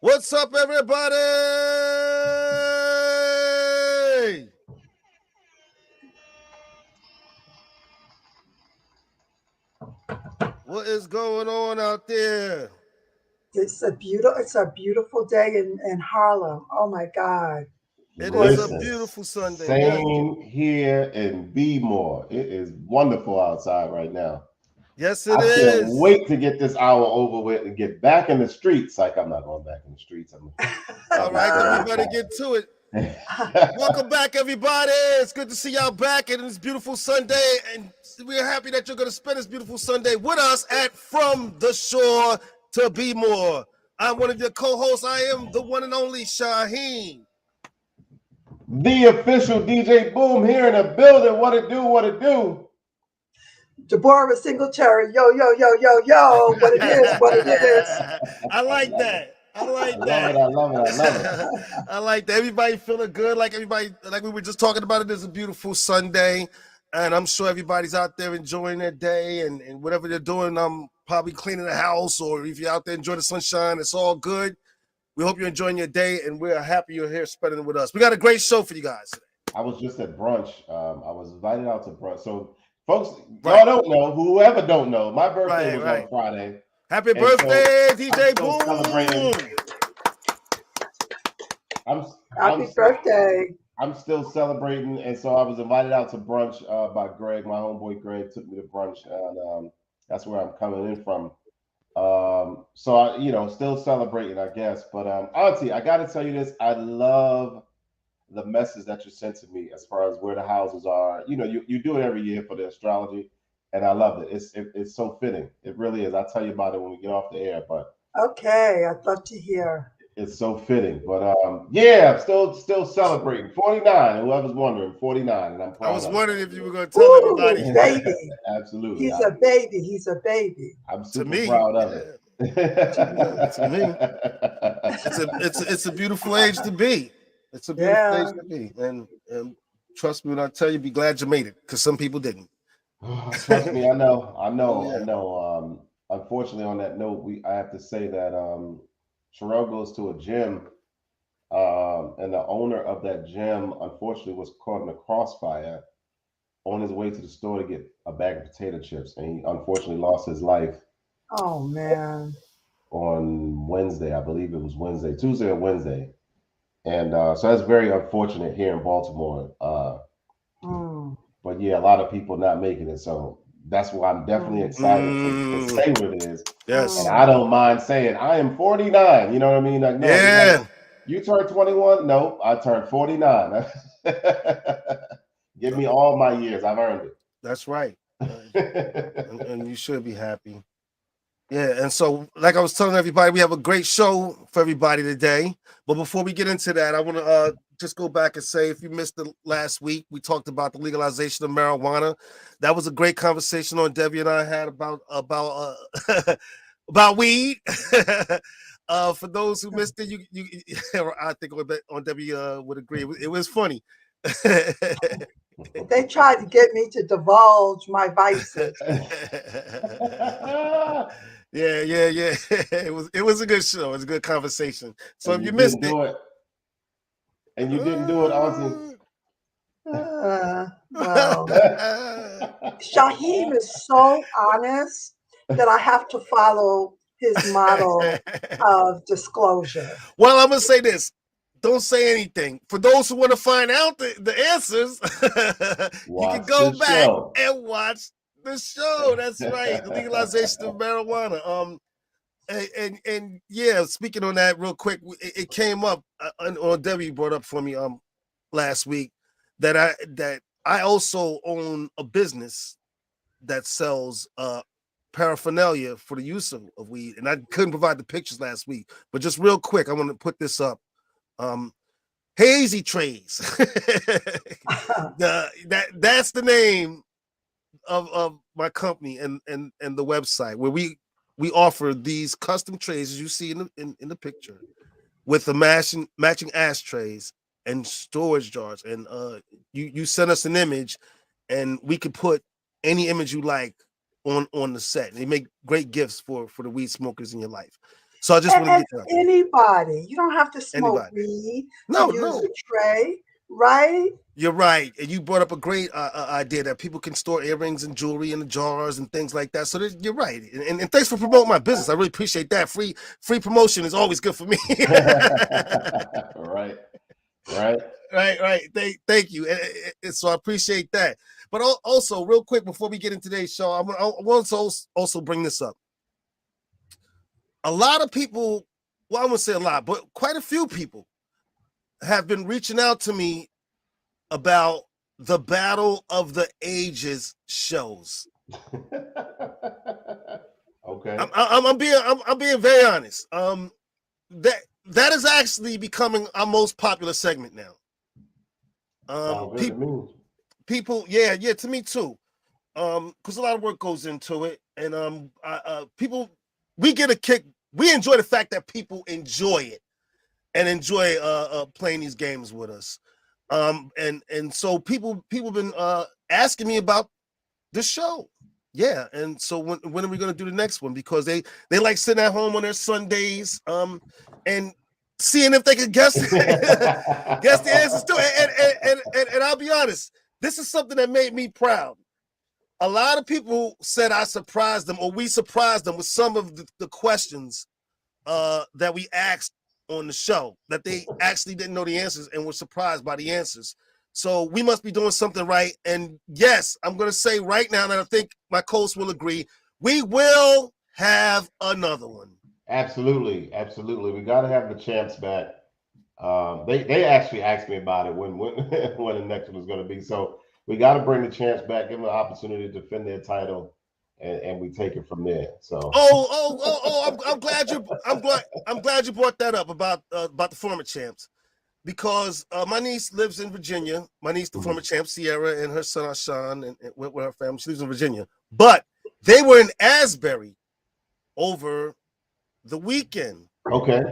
What's up, everybody? What is going on out there? It's a beautiful day in Harlem. Oh my God. It is a Listen, Gorgeous. beautiful Sunday. Yes, same here in More. It is wonderful outside right now. yes, it I can't is. wait to get this hour over with and get back in the streets. Like I'm not going back in the streets. All I'll be right, then staying we better get to it. Welcome back, everybody. It's good to see y'all back in this beautiful Sunday, and we're happy that you're going to spend this beautiful Sunday with us at From the Shore to Be More. I'm one of your co-hosts. I am the one and only Shaheen. The official DJ Boom here in the building. What it do? What it do? Deborah Singletary. Yo, yo, yo, yo, yo. What it is, what it is. I I like love it. that. I I like love that. it. I love it. I love it. I like that. Everybody feeling good. Like everybody, like we were just talking about it. It's a beautiful Sunday. And I'm sure everybody's out there enjoying their day and whatever they're doing. I'm probably cleaning the house, or if you're out there enjoying the sunshine, it's all good. We hope you're enjoying your day, and we're happy you're here spending it with us. We got a great show for you guys today. I was just at brunch. I was invited out to brunch. So, folks, Right, y'all don't know. Whoever don't know, my birthday right, was on right. Friday, Happy and so birthday, I'm DJ still celebrating. Boom. I'm I'm Happy still birthday. I'm still celebrating, and so I was invited out to brunch by Greg. My homeboy Greg took me to brunch, and that's where I'm coming in from. So still celebrating, I guess. But Auntie, I got to tell you this: I love the message that you sent to me as far as where the houses are. You do it every year for the astrology, and I love it. It's so fitting. It really is. I'll tell you about it when we get off the air, but Okay, I'd love to hear. it's so fitting. But yeah, I'm still celebrating 49. Whoever's wondering, 49, and I'm I proud was of it. wondering if you were going to tell Ooh, everybody. baby. Absolutely. He's a baby. He's a baby. I'm To super me, proud of yeah. it. To me, it's a beautiful age to be. It's a beautiful age Yeah. to be, and trust me when I tell you, be glad you made it, because some people didn't. Trust me, I know, I Oh know, I yeah. know. Unfortunately, on that note, I have to say that Sherelle goes to a gym, and the owner of that gym, unfortunately, was caught in a crossfire on his way to the store to get a bag of potato chips, and he unfortunately lost his life Oh man. on Wednesday. I believe it was Wednesday, Tuesday or Wednesday, and so that's very unfortunate here in Baltimore. Mm, But yeah, a lot of people not making it, so that's why I'm definitely mm, excited to Mm, say what it is. And yes. I mm. don't mind saying I am 49. You know what I mean? Like, no, you're like, Yeah. you turned 21. No, I turned 49. Give me all my years. I've earned That's right. it. And you should be happy. Yeah, and so like I was telling everybody, we have a great show for everybody today. But before we get into that, I want to just go back and say, if you missed the last week, we talked about the legalization of marijuana. That was a great conversation on Debbie and I had about weed. For those who missed it, you I think on Debbie would agree. It was funny. They tried to get me to divulge my vices. Yeah. It was a good show. It was a good conversation. So And if you you missed didn't it, do it. And you didn't do it, Auntie. Well, Shaheem is so honest that I have to follow his model of disclosure. well, I'm gonna say this. Don't say anything. For those who want to find out the answers, you can Watch go the back show. and watch the show. That's right. The legalization of marijuana. And yeah, speaking on that real quick, it came up on Debbie brought up for me last week that I also own a business that sells paraphernalia for the use of weed, and I couldn't provide the pictures last week, but just real quick, I want to put this up. Um, Hazy Trays. That's the name of my company and the website where we offer these custom trays as you see in the picture with the matching ashtrays and storage jars. And you send us an image and we could put any image you like on the set. They make great gifts for the weed smokers in your life. So I just want to And get that. anybody, you don't have to smoke Anybody. weed No, to use no. a tray, right? You're right. And you brought up a great idea that people can store earrings and jewelry in the jars and things like that. So you're right. And thanks for promoting my business. I really appreciate that. Free promotion is always good for me. Right. Right. Thank you. And so I appreciate that. But also, real quick, before we get into today's show, I want to also bring this up. A lot of people, well, I wouldn't say a lot, but quite a few people have been reaching out to me about the Battle of the Ages shows. Okay. I'm being very honest. That is actually becoming our most popular segment now. People, yeah, to me too. Because a lot of work goes into it, and people, we get a kick. We enjoy the fact that people enjoy it and enjoy playing these games with us. And so people been asking me about the show. Yeah, and so when are we going to do the next one? Because they like sitting at home on their Sundays and seeing if they can guess guess the answers to it. And I'll be honest, this is something that made me proud. A lot of people said I surprised them, or we surprised them with some of the questions that we asked on the show, that they actually didn't know the answers and were surprised by the answers. So we must be doing something right. And yes, I'm going to say right now, and I think my co-host will agree, we will have another one. Absolutely. We got to have the champs back. They actually asked me about it when when the next one was going to be. So we got to bring the champs back, give them an opportunity to defend their title, and we take it from there. So I'm glad you brought that up about the former champs, because my niece lives in Virginia. My niece, the former champ Sierra, and her son Ashan, and with her family, she lives in Virginia. But they were in Asbury over the weekend. Okay.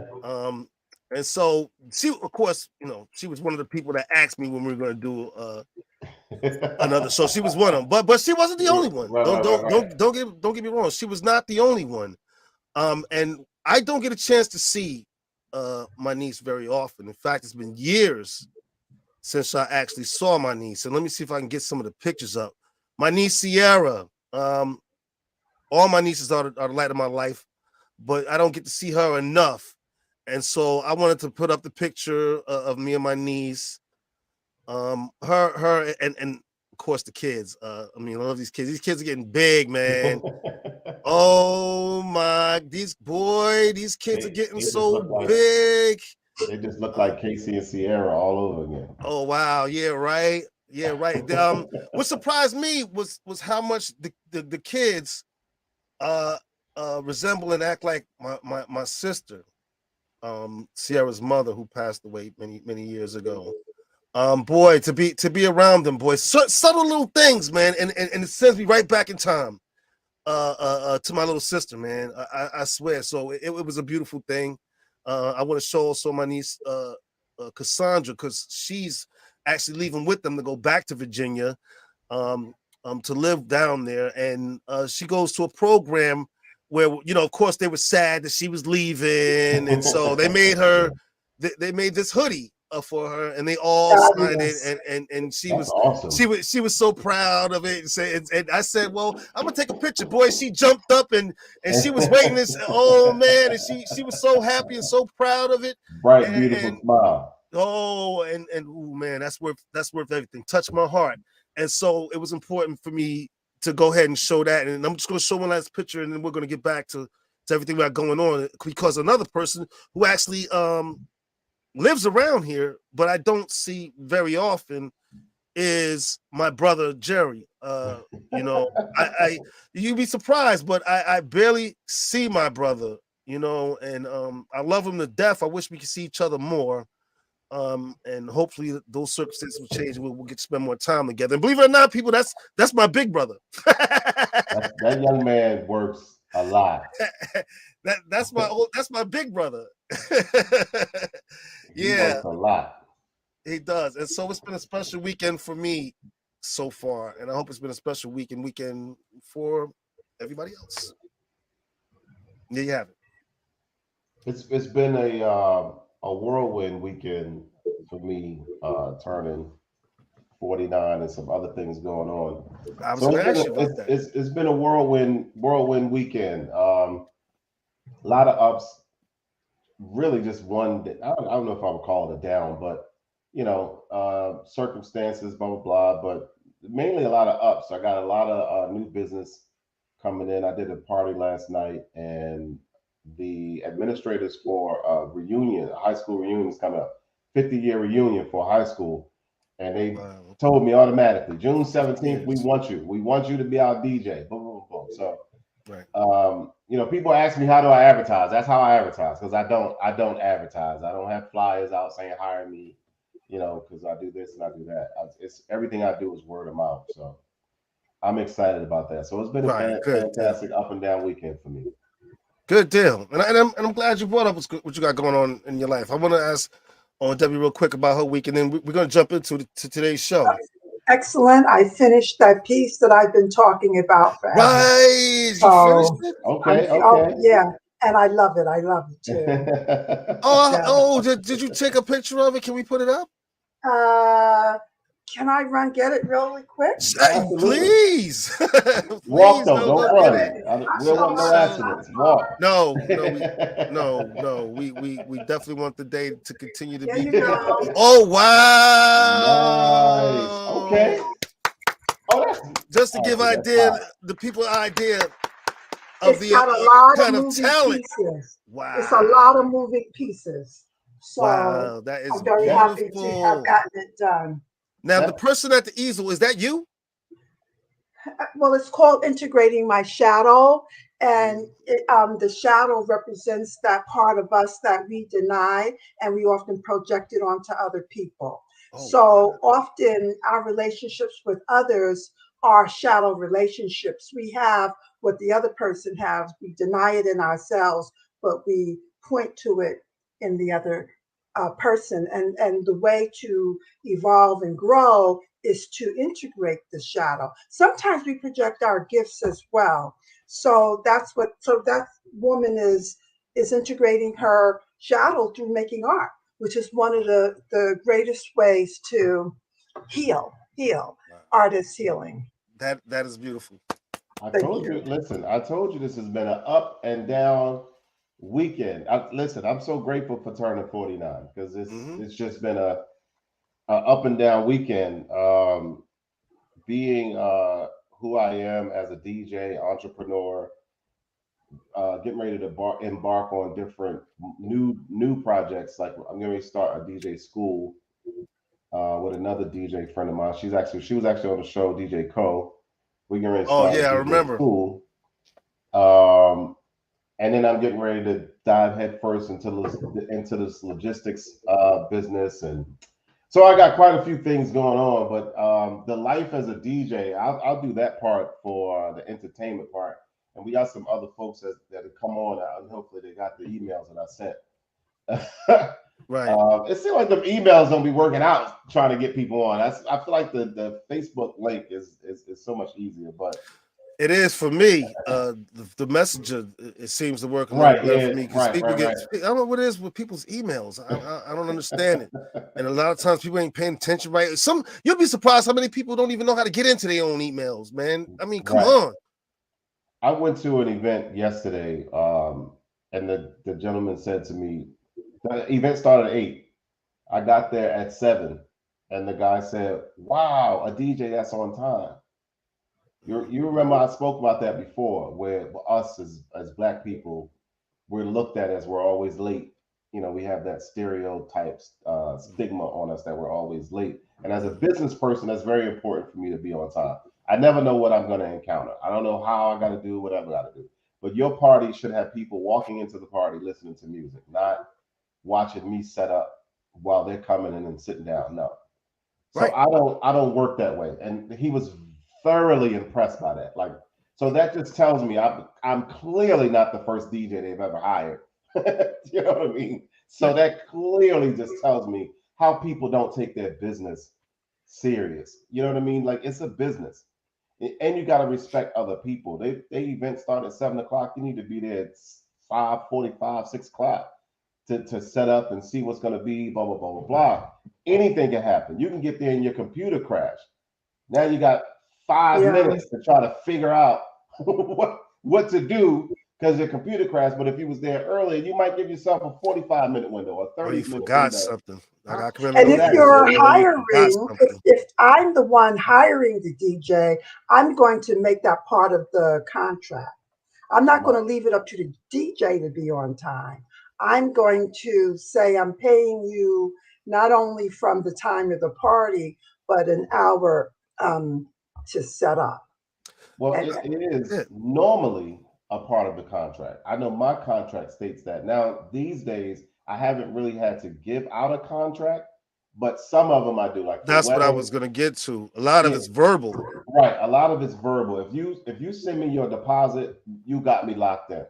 And so she, of course, she was one of the people that asked me when we were going to do another show. She was one of them, but she wasn't the only one. Don't get me wrong. She was not the only one. And I don't get a chance to see my niece very often. In fact, it's been years since I actually saw my niece. And let me see if I can get some of the pictures up. My niece Sierra. All my nieces are the light of my life, but I don't get to see her enough. And so I wanted to put up the picture of me and my niece, her, and of course the kids. I love these kids. These kids are getting big, man. Oh my, these kids are getting so big. They just look like Casey and Sierra all over again. Oh wow, yeah, right. What surprised me was how much the kids resemble and act like my sister. Sierra's mother, who passed away many years ago. Boy, to be around them, boys, subtle little things, man, and it sends me right back in time to my little sister, man. I swear. So it was a beautiful thing. I want to show also my niece Cassandra, because she's actually leaving with them to go back to Virginia to live down there, and she goes to a program where, of course, they were sad that she was leaving, and so they made this hoodie for her, and they all signed it, and she was awesome. She was so proud of it, and I said, well, I'm gonna take a picture. Boy, she jumped up and she was waiting this. Oh man, and she was so happy and so proud of it. Bright, beautiful smile. Oh, and oh man, that's worth everything. Touched my heart. And so it was important for me to go ahead and show that. And I'm just going to show one last picture, and then we're going to get back to everything we got going on, because another person who actually lives around here, but I don't see very often, is my brother Jerry. You'd be surprised, but I barely see my brother, and I love him to death. I wish we could see each other more. And hopefully those circumstances will change, and we'll get to spend more time together. And believe it or not, people, that's my big brother. that young man works a lot. that's my big brother. He works a lot. He does. And so it's been a special weekend for me so far, and I hope it's been a special weekend for everybody else. There you have it. It's been a whirlwind weekend for me, turning 49 and some other things going on. I was So gonna ask you about that. it's been a whirlwind weekend. A lot of ups, really just one. I don't know if I would call it a down, but circumstances, blah blah blah. But mainly a lot of ups. I got a lot of new business coming in. I did a party last night, and the administrators for a high school reunion is coming up, 50-year reunion for high school, and they Wow, told me automatically, June 50 17th, we years. want you. We want you to be our DJ. Boom, boom, boom. So Right. people ask me how do I advertise. That's how I advertise because I don't advertise. I don't have flyers out saying hire me, because I do this and I do that. It's everything I do is word of mouth. So I'm excited about that. So it's been a Right. Good deal. fantastic up and down weekend for me. Good deal. And I'm glad you brought up what you got going on in your life. I want to ask on Debbie real quick about her week, and then we're gonna jump into today's show. Excellent. I finished that piece that I've been talking about forever. Right. You finished So it? I'm, Okay, oh, okay. yeah. And I love it. I love it too. Yeah. Did you take a picture of it? Can we put it up? Uh, can I get it really quick? Absolutely. Please. Walk Please though, go don't get run. it. We don't want no accidents. Walk. No. We definitely want the day to continue to There be. you go. Oh Nice. wow! Okay. Oh, that's Just to give actually that's hot. the people an idea of It's the got a lot of kind of moving talent. pieces. Wow! It's a lot of moving pieces. So Wow, that is I'm very happy to have beautiful. gotten it done. Now, the That person at the easel, is that you? Well, it's called integrating my shadow, and the shadow represents that part of us that we deny, and we often project it onto other people. Oh, So often our relationships with others are shadow relationships. We have what the other person has. We deny it in ourselves, but we point to it in the other person. And the way to evolve and grow is to integrate the shadow. Sometimes we project our gifts as well. So that woman is integrating her shadow through making art, which is one of the greatest ways to heal. wow. Art is healing. That is beautiful. I Thank told you. you. Listen, I told you this has been an up and down weekend. Listen, I'm so grateful for turning 49 because Hmm. it's just been a up and down weekend. Being who I am as a DJ entrepreneur, getting ready to embark on different new projects. Like I'm going to start a DJ school with another DJ friend of mine. She was actually on the show, DJ Co. We're getting ready to Oh start a yeah, I DJ remember. school. Um, and then I'm getting ready to dive headfirst into this logistics business, and so I got quite a few things going on. But the life as a DJ, I'll do that part for the entertainment part, and we got some other folks that have come on, and hopefully they got the emails that I sent. Right. It seems like the emails don't be working out trying to get people on. I feel like the Facebook link is so much easier, but It is for me. The messenger it seems to work a little right, better for yeah, me because right, people right, get. right. I don't know what it is with people's emails. I don't understand it, and a lot of times people ain't paying attention. Right? You'll be surprised how many people don't even know how to get into their own emails, man. I mean, come Right. on. I went to an event yesterday, and the gentleman said to me, the event started at 8. I got there at 7, and the guy said, "Wow, a DJ that's on time." You remember I spoke about that before, where us as black people, we're looked at as we're always late. We have that stereotype stigma on us that we're always late. And as a business person, that's very important for me to be on time. I never know what I'm going to encounter. I don't know how I got to do what I got to do. But your party should have people walking into the party listening to music, not watching me set up while they're coming in and sitting down. No. So Right. I don't work that way. And he was thoroughly impressed by that. Like, so that just tells me I'm clearly not the first DJ they've ever hired. You know what I mean? So that clearly just tells me how people don't take their business serious. You know what I mean? Like it's a business. And you got to respect other people. They event start at 7 o'clock. You need to be there at 5:45, 6 o'clock to set up and see what's going to be, blah, blah, blah, blah, blah. Anything can happen. You can get there and your computer crash. Now you got 5 minutes to try to figure out what to do because your computer crashed. But if you was there earlier, you might give yourself a 45-minute window or 30 Or you minute forgot window. something. I can remember And if those you're days. hiring, Something. if I'm the one hiring the DJ, I'm going to make that part of the contract. I'm not going to leave it up to the DJ to be on time. I'm going to say I'm paying you not only from the time of the party, but an hour to set up. Well, And- it is normally a part of the contract. I know my contract states that. Now, these days, I haven't really had to give out a contract, but some of them I do. Like That's what I was gonna get to. A lot of it's verbal. Right. A lot of it's verbal. If you send me your deposit, you got me locked in.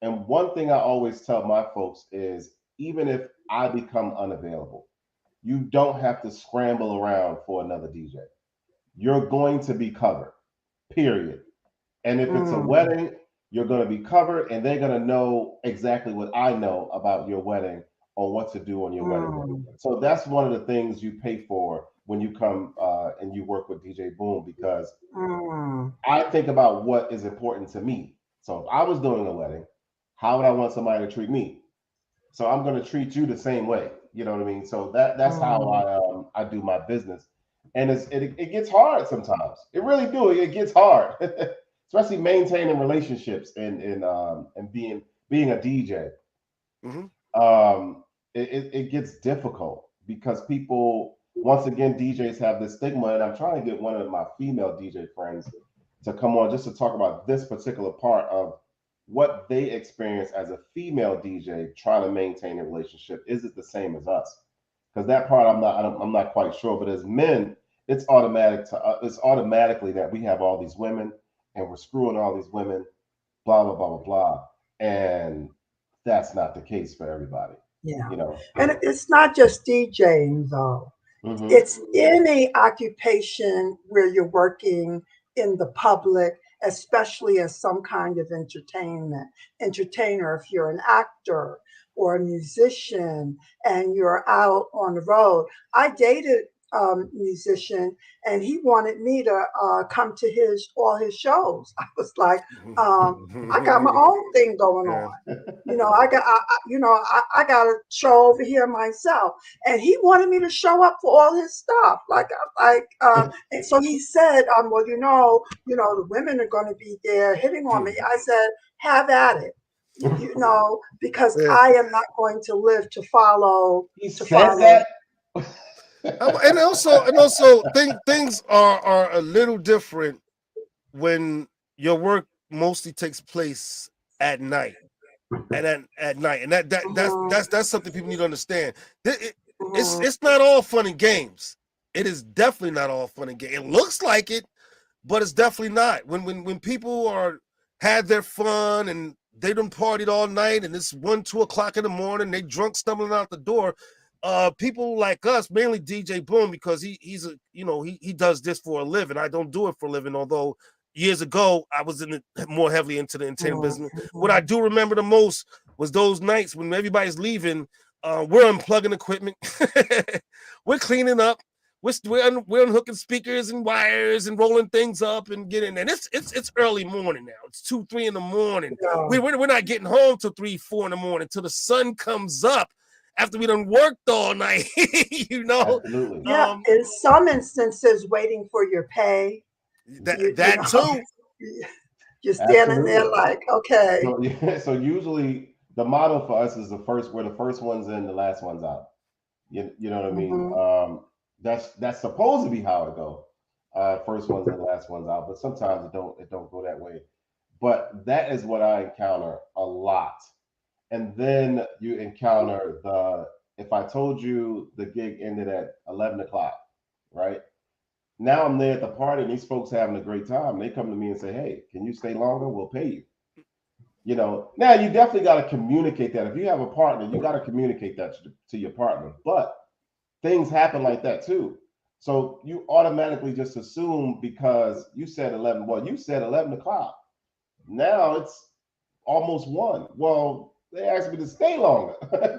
And one thing I always tell my folks is even if I become unavailable, you don't have to scramble around for another DJ. You're going to be covered, period. And if it's a wedding, you're going to be covered and they're going to know exactly what I know about your wedding on what to do on your wedding day. So that's one of the things you pay for when you come and you work with DJ Boom, because I think about what is important to me. So if I was doing a wedding, how would I want somebody to treat me? So I'm going to treat you the same way. You know what I mean? So that's how I do my business. And it gets hard sometimes. It really do. It gets hard, especially maintaining relationships and being a DJ. It gets difficult because people, once again, DJs have this stigma, and I'm trying to get one of my female DJ friends to come on just to talk about this particular part of what they experience as a female DJ trying to maintain a relationship. Is it the same as us? Because that part I'm not quite sure. But as men, it's automatically that we have all these women and we're screwing all these women, blah blah blah blah blah, and that's not the case for everybody. Yeah. You know, and it's not just DJing though. It's any occupation where you're working in the public, especially as some kind of entertainer. If you're an actor or a musician and you're out on the road. I dated a musician and he wanted me to come to all his shows. I was like, I got my own thing going on. You know, I got a show over here myself, and he wanted me to show up for all his stuff. And so he said, well, the women are going to be there hitting on me. I said, have at it. Because I am not going to live to follow. That. and also things are a little different when your work mostly takes place at night. And at night, and that's something people need to understand. It's not all fun and games. It is definitely not all fun and games. It looks like it, but it's definitely not. When people had their fun and they done partied all night and it's 1, 2 o'clock in the morning, they drunk stumbling out the door. People like us, mainly DJ Boom, because he does this for a living. I don't do it for a living, although years ago I was more heavily into the entertainment business. What I do remember the most was those nights when everybody's leaving. We're unplugging equipment, we're cleaning up, we're unhooking speakers and wires and rolling things up and getting. And it's early morning now. It's 2, 3 in the morning. Yeah. We're not getting home till 3, 4 in the morning till the sun comes up. After we done worked all night, Absolutely. Yeah, in some instances, waiting for your pay. That too. You're standing there like, okay. So usually the motto for us is we're the first ones in, the last ones out. You know what I mean? That's supposed to be how it go. First ones in, last ones out. But sometimes it don't go that way. But that is what I encounter a lot. And then you encounter if I told you the gig ended at 11 o'clock, right? Now I'm there at the party and these folks having a great time. They come to me and say, hey, can you stay longer? We'll pay you. Now you definitely got to communicate that. If you have a partner, you got to communicate that to your partner. But things happen like that too. So you automatically just assume because you said 11, well, you said 11 o'clock. Now it's almost won. Well, they asked me to stay longer.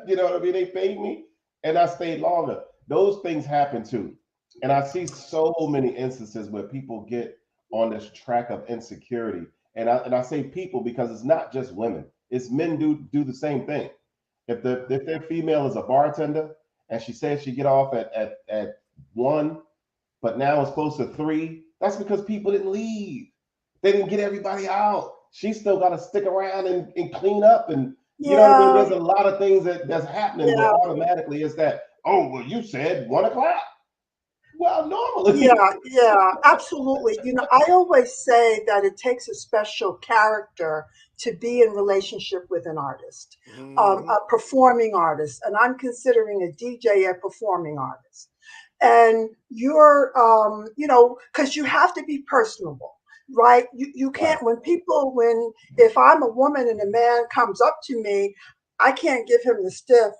You know what I mean? They paid me and I stayed longer. Those things happen too. And I see so many instances where people get on this track of insecurity. And I say people because it's not just women. It's men do the same thing. If their female is a bartender and she says she get off at 1, but now it's close to 3, that's because people didn't leave. They didn't get everybody out. She still got to stick around and clean up. And you know what I mean? There's a lot of things that's happening where automatically it's that, oh, well, you said 1 o'clock. Well, normally. Yeah, absolutely. You know, I always say that it takes a special character to be in relationship with an artist, a performing artist. And I'm considering a DJ a performing artist. And you're, you know, because you have to be personable, right? You can't, if I'm a woman and a man comes up to me, I can't give him the stiff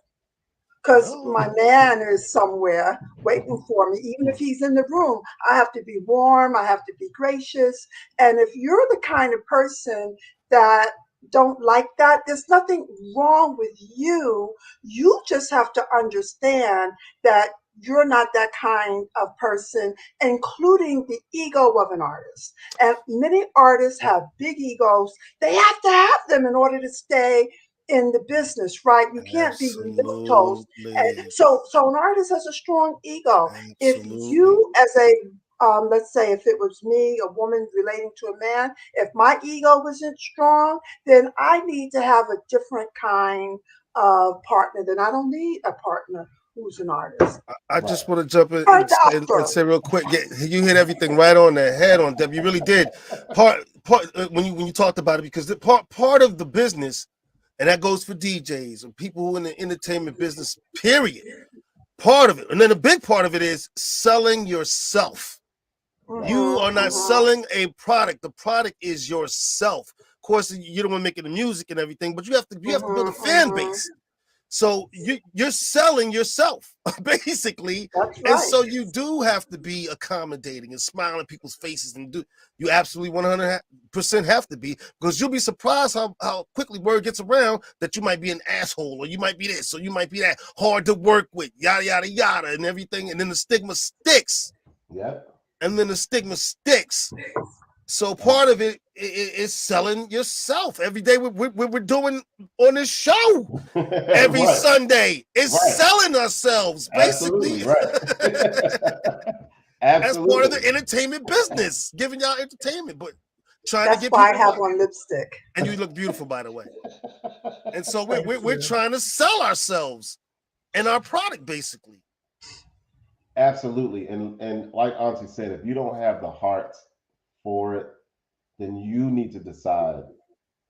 because my man is somewhere waiting for me. Even if he's in the room, I have to be warm, I have to be gracious. And if you're the kind of person that don't like that, there's nothing wrong with you. You just have to understand that you're not that kind of person, including the ego of an artist. And many artists have big egos. They have to have them in order to stay in the business, right? You can't be toast. So an artist has a strong ego. Absolutely. If you, as a let's say if it was me, a woman relating to a man, if my ego wasn't strong, then I need to have a different kind of partner. Then I don't need a partner who's an artist. I just want to jump in and say real quick, you hit everything right on the head on, Deb. You really did. Part when you talked about it, because part of the business, and that goes for DJs and people who are in the entertainment business, period. Part of it, and then a big part of it is selling yourself. You are not selling a product. The product is yourself. Of course, you're the one making the music and everything, but you have to build a fan base. So you're selling yourself, basically. That's right. And so you do have to be accommodating and smile in people's faces, and you absolutely 100% have to be, because you'll be surprised how quickly word gets around that you might be an asshole, or you might be this, or you might be that, hard to work with, yada, yada, yada, and everything. And then the stigma sticks. Yep. And then the stigma sticks. So part of it is selling yourself. Every day we're doing on this show every Sunday is selling ourselves, basically. Absolutely, right. Absolutely. As part of the entertainment business, giving y'all entertainment, but trying That's to get why I people have on lipstick. And you look beautiful, by the way. And so we're trying to sell ourselves and our product, basically. Absolutely. And like Auntie said, if you don't have the heart for it, then you need to decide,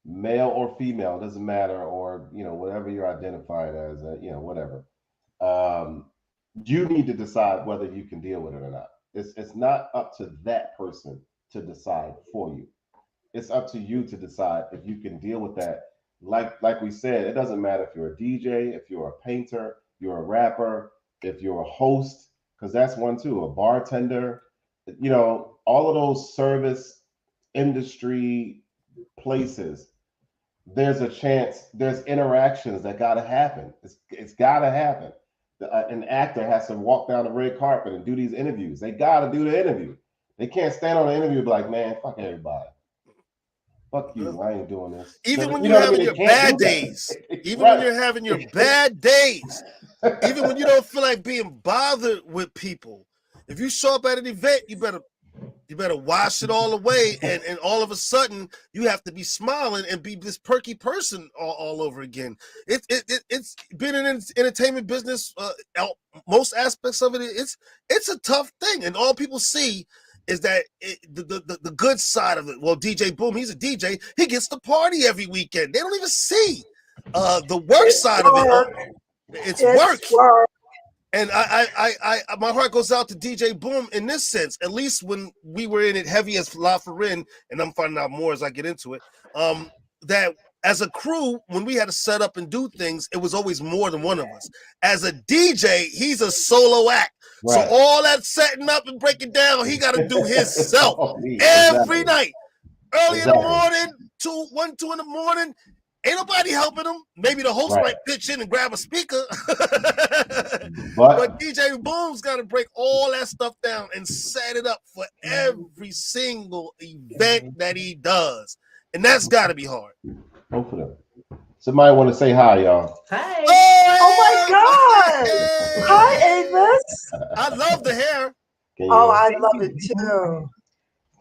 male or female, doesn't matter, or whatever you're identified as, whatever. You need to decide whether you can deal with it or not. It's not up to that person to decide for you. It's up to you to decide if you can deal with that. Like we said, it doesn't matter if you're a DJ, if you're a painter, you're a rapper, if you're a host, because that's one too, a bartender, all of those service industry places, there's a chance, there's interactions that got to happen. It's got to happen. An actor has to walk down the red carpet and do these interviews. They got to do the interview. They can't stand on the interview and be like, man, fuck everybody. Fuck you, I ain't doing this. Even when you're having your bad days, even when you're having your bad days, even when you don't feel like being bothered with people, if you show up at an event, you better wash it all away, and all of a sudden you have to be smiling and be this perky person all over again. It's been an entertainment business. Most aspects of it, it's a tough thing, and all people see is that the good side of it. Well, DJ Boom, he's a DJ. He gets to party every weekend. They don't even see the work side of it. It's work. And I my heart goes out to DJ Boom in this sense. At least when we were in it heavy as La Farin, and I'm finding out more as I get into it, that as a crew, when we had to set up and do things, it was always more than one of us. As a DJ, he's a solo act. Right. So all that setting up and breaking down, he got to do himself every night. early in the Exactly. morning, 1, 2 in the morning. Ain't nobody helping them. Maybe the host Right. might pitch in and grab a speaker. But But DJ Boom's got to break all that stuff down and set it up for every single event that he does. And that's got to be hard. both of them. Somebody want to say hi, y'all. Hi. Oh my God. Hi, Avis. I love the hair. Can Oh, you? I love it too.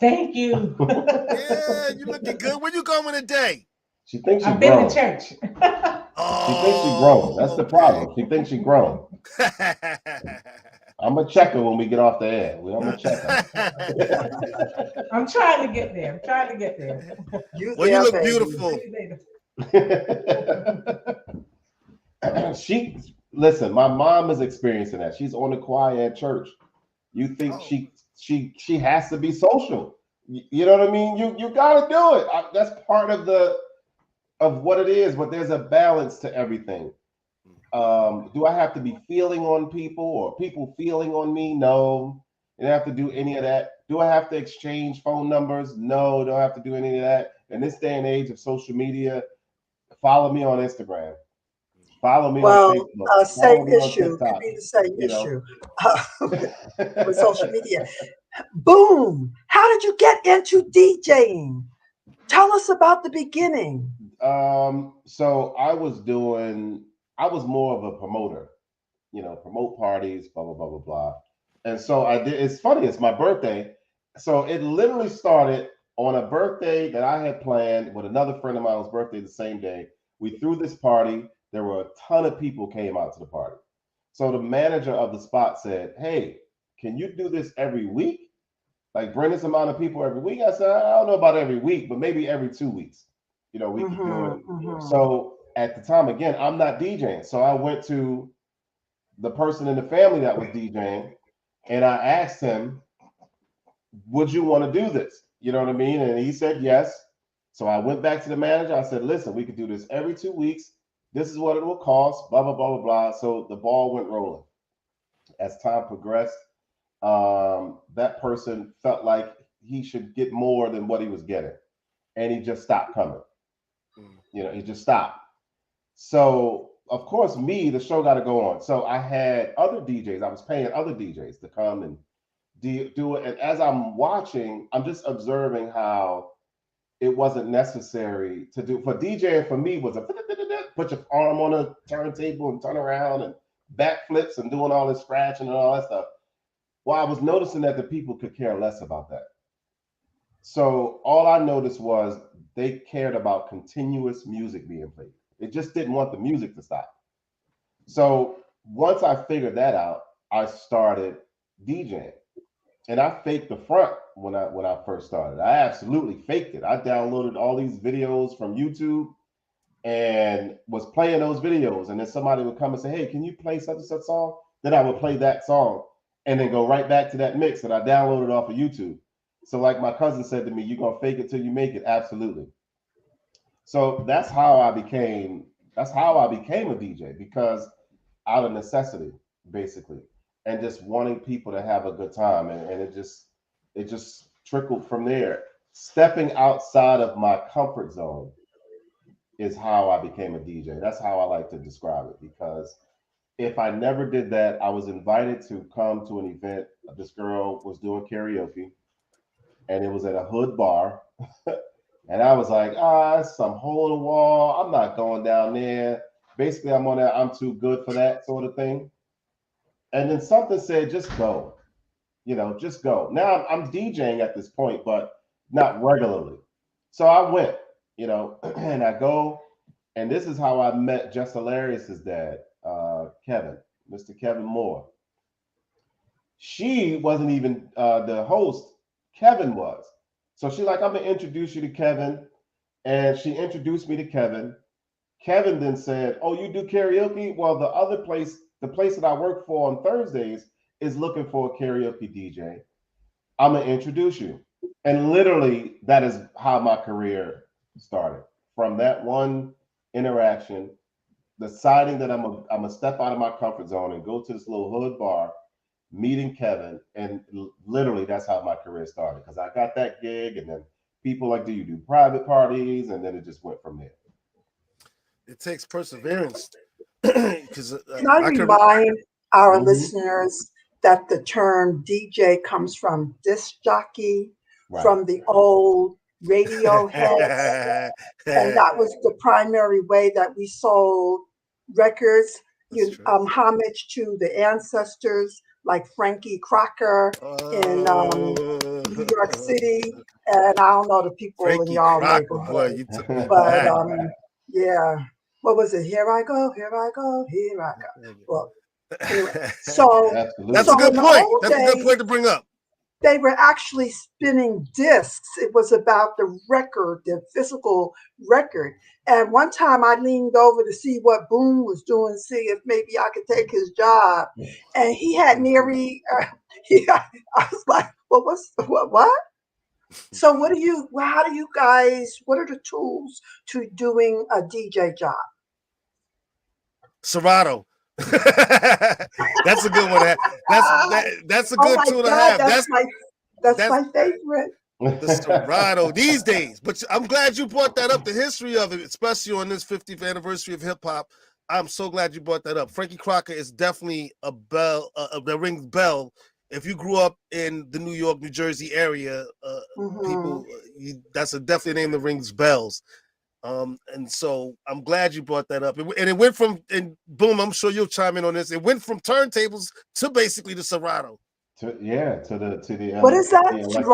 Thank you. Yeah, you looking good. Where you going today? She thinks she I've been grown. to church. She thinks she grown. That's the problem. She thinks she grown. I'm gonna check her when we get off the air. I'm gonna check her. I'm trying to get there. Well, you look baby. beautiful. She listen. My mom is experiencing that. She's on the choir at church. You think she has to be social? You know what I mean? You got to do it. That's part of what it is. But there's a balance to everything. Do I have to be feeling on people or people feeling on me? No. You don't have to do any of that. Do I have to exchange phone numbers? No, don't have to do any of that. In this day and age of social media, follow me on Instagram. Follow me on Facebook. Same issue. Could be the same issue with social media. Boom. How did you get into DJing? Tell us about the beginning. So I was more of a promoter, promote parties, blah, blah, blah, blah, blah. And so it's funny, it's my birthday. So it literally started on a birthday that I had planned with another friend of mine's birthday the same day. We threw this party. There were a ton of people came out to the party. So the manager of the spot said, "Hey, can you do this every week? Like bring this amount of people every week?" I said, "I don't know about every week, but maybe every 2 weeks, we could do it." So at the time, again, I'm not DJing. So I went to the person in the family that was DJing and I asked him, "Would you want to do this?" You know what I mean? And he said yes. So I went back to the manager. I said, "Listen, we could do this every 2 weeks. This is what it will cost, blah, blah, blah, blah, blah." So the ball went rolling. As time progressed, that person felt like he should get more than what he was getting. And he just stopped coming. He just stopped. So, of course, the show got to go on. So I had other DJs. I was paying other DJs to come and do it. And as I'm watching, I'm just observing how it wasn't necessary to do. For DJing, for me, was a put your arm on a turntable and turn around and backflips and doing all this scratching and all that stuff. Well, I was noticing that the people could care less about that. So all I noticed was they cared about continuous music being played. They just didn't want the music to stop. So once I figured that out, I started DJing. And I faked the front when I first started. I absolutely faked it. I downloaded all these videos from YouTube and was playing those videos. And then somebody would come and say, "Hey, can you play such and such song?" Then I would play that song and then go right back to that mix that I downloaded off of YouTube. So like my cousin said to me, "You're gonna fake it till you make it." Absolutely. So that's how I became a DJ, because out of necessity, basically, and just wanting people to have a good time. And it just trickled from there. Stepping outside of my comfort zone is how I became a DJ. That's how I like to describe it, because if I never did that, I was invited to come to an event. This girl was doing karaoke and it was at a hood bar. And I was like, it's some hole in the wall. I'm not going down there. Basically, I'm too good for that sort of thing. And then something said, just go, just go. Now I'm DJing at this point, but not regularly. So I went, and I go, and this is how I met Just Hilarious's dad, Kevin, Mr. Kevin Moore. She wasn't even the host. Kevin was. So she's like, "I'm going to introduce you to Kevin." And she introduced me to Kevin. Kevin then said, "Oh, you do karaoke? Well, the place that I work for on Thursdays is looking for a karaoke DJ. I'm going to introduce you." And literally, that is how my career started. From that one interaction, deciding that I'm a step out of my comfort zone and go to this little hood bar, meeting Kevin, and literally that's how my career started. Because I got that gig, and then people like, do you do private parties? And then it just went from there. It takes perseverance. Because Can I remind our Mhm. listeners that the term DJ comes from disc jockey, Right. from the old radio heads, and that was the primary way that we sold records. That's true. Homage to the ancestors like Frankie Crocker in New York City, and I don't know the people in Frankie y'all Crocker, boy, neighborhood, you took me but back. yeah. What was it? Here I go, here I go, here I go. Well, anyway, so Absolutely. That's so a good in the point. old That's a good days, point to bring up. they were actually spinning discs. It was about the record, the physical record. And one time I leaned over to see what Boone was doing, see if maybe I could take his job. And he had nearly, I was like, well, what? So how do you guys, what are the tools to doing a DJ job? Serato. That's a good one. That's a Oh good my tool to God, have. that's that's my favorite. the Serato these days. But I'm glad you brought that up, the history of it, especially on this 50th anniversary of hip hop. I'm so glad you brought that up. Frankie Crocker is definitely a bell, that rings bell. If you grew up in the New York, New Jersey area, people, that's definitely a name that rings bells. And so I'm glad you brought that up. And it went from, and boom, I'm sure you'll chime in on this. It went from turntables to basically the Serato. To the What is that? electronic.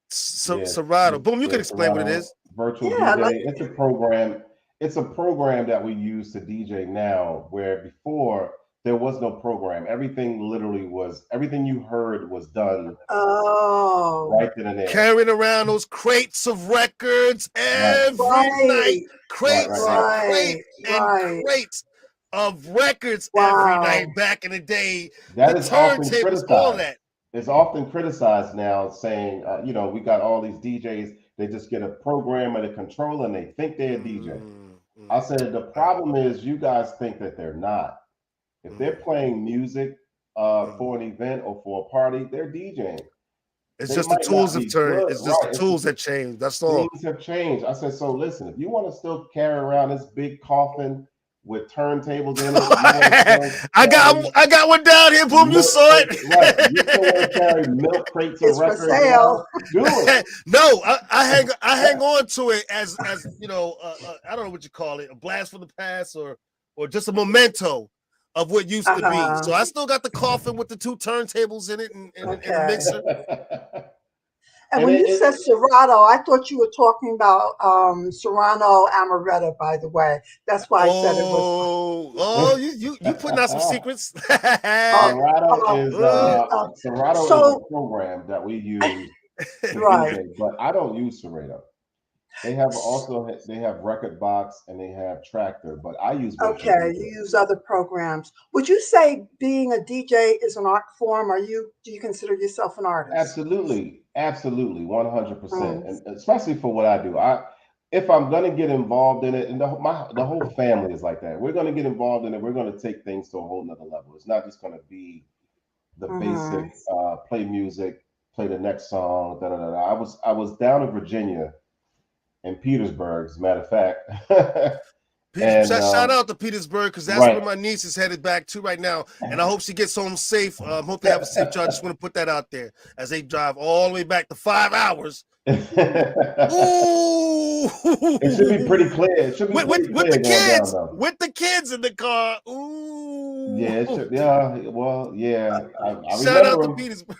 Serato? Serato. Boom, you can explain what it is. Virtual Yeah, DJ. It's a program. It's a program that we use to DJ now, where before there was no program. Everything you heard was done right then and there. Carrying around those crates of records every night. Crates and crates of records every night back in the day. That the is often turntables, criticized. all that. It's often criticized now, saying, we got all these DJs, they just get a program and a controller and they think they're a DJ. I said, the problem is you guys think that they're not. If they're playing music for an event or for a party, they're DJing. It's just the tools have turned. It's just the tools that changed. That's all. Things have changed. I said, so listen, if you want to still carry around this big coffin with turntables in it, I got one down here. Boom, you saw it. Right. You still want to carry milk crates of records? For sale. Do it. No, I hang on to it as I don't know what you call it, a blast from the past or just a memento of what used to be. So I still got the coffin with the two turntables in it and a mixer. And when you said Serato, I thought you were talking about Serrano Amaretto, by the way. That's why I said it was. Oh, you putting out some secrets. Serato is a program that we use to DJ, but I don't use Serato. They have Record Box and they have Tractor, but I use you use other programs. Would you say being a DJ is an art form? Do you consider yourself an artist? Absolutely, 100%, and especially for what I do. If I'm gonna get involved in it, and the whole family is like that. We're gonna get involved in it. We're gonna take things to a whole nother level. It's not just gonna be the basic play music, play the next song. Da, da, da, da. I was down in Virginia. In Petersburg, as a matter of fact. Shout out to Petersburg, because that's where my niece is headed back to right now. And I hope she gets home safe. Hope they have a safe drive. I just want to put that out there as they drive all the way back to 5 hours. Ooh. It should be pretty clear. It should be with the kids. With the kids in the car. Ooh. Yeah, it should. Yeah, well, yeah. I Shout out to Petersburg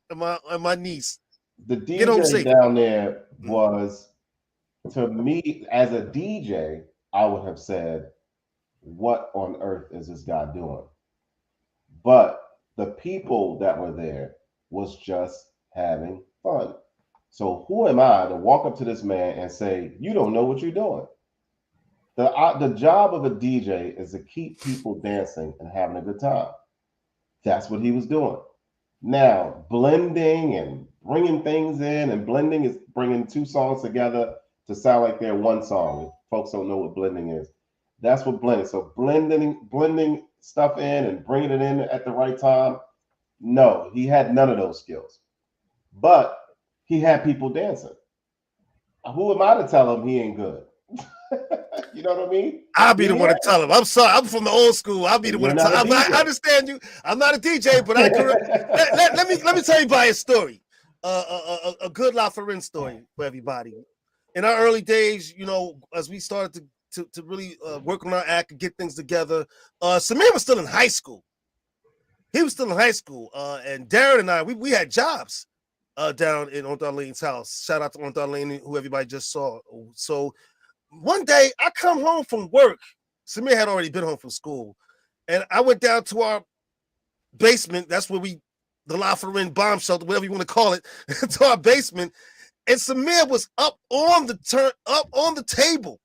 and my niece. The DJ down there was, to me, as a DJ, I would have said, what on earth is this guy doing? But the people that were there was just having fun. So who am I to walk up to this man and say, you don't know what you're doing? The job of a DJ is to keep people dancing and having a good time. That's what he was doing. Now, blending and bringing things in, and blending is bringing two songs together to sound like they're one song. If folks don't know what blending is, that's what blending. So blending stuff in and bringing it in at the right time. No, he had none of those skills, but he had people dancing. who am I to tell him he ain't good? You know what I mean? I'll be the one to tell him. I'm sorry. I'm from the old school. I'll be the You're one to tell not him. a I DJ. understand you. I'm not a DJ, but I grew up. Let me tell you about a story. A good La Ferin story for everybody. In our early days, you know, as we started to really work on our act and get things together, Samir was still in high school. He was still in high school. And Darren and I, we had jobs down in Aunt Darlene's house. Shout out to Aunt Darlene, who everybody just saw. So one day I come home from work. Samir had already been home from school. And I went down to our basement. That's where the La Ferin bomb shelter, whatever you want to call it, to our basement. And Samir was up on the table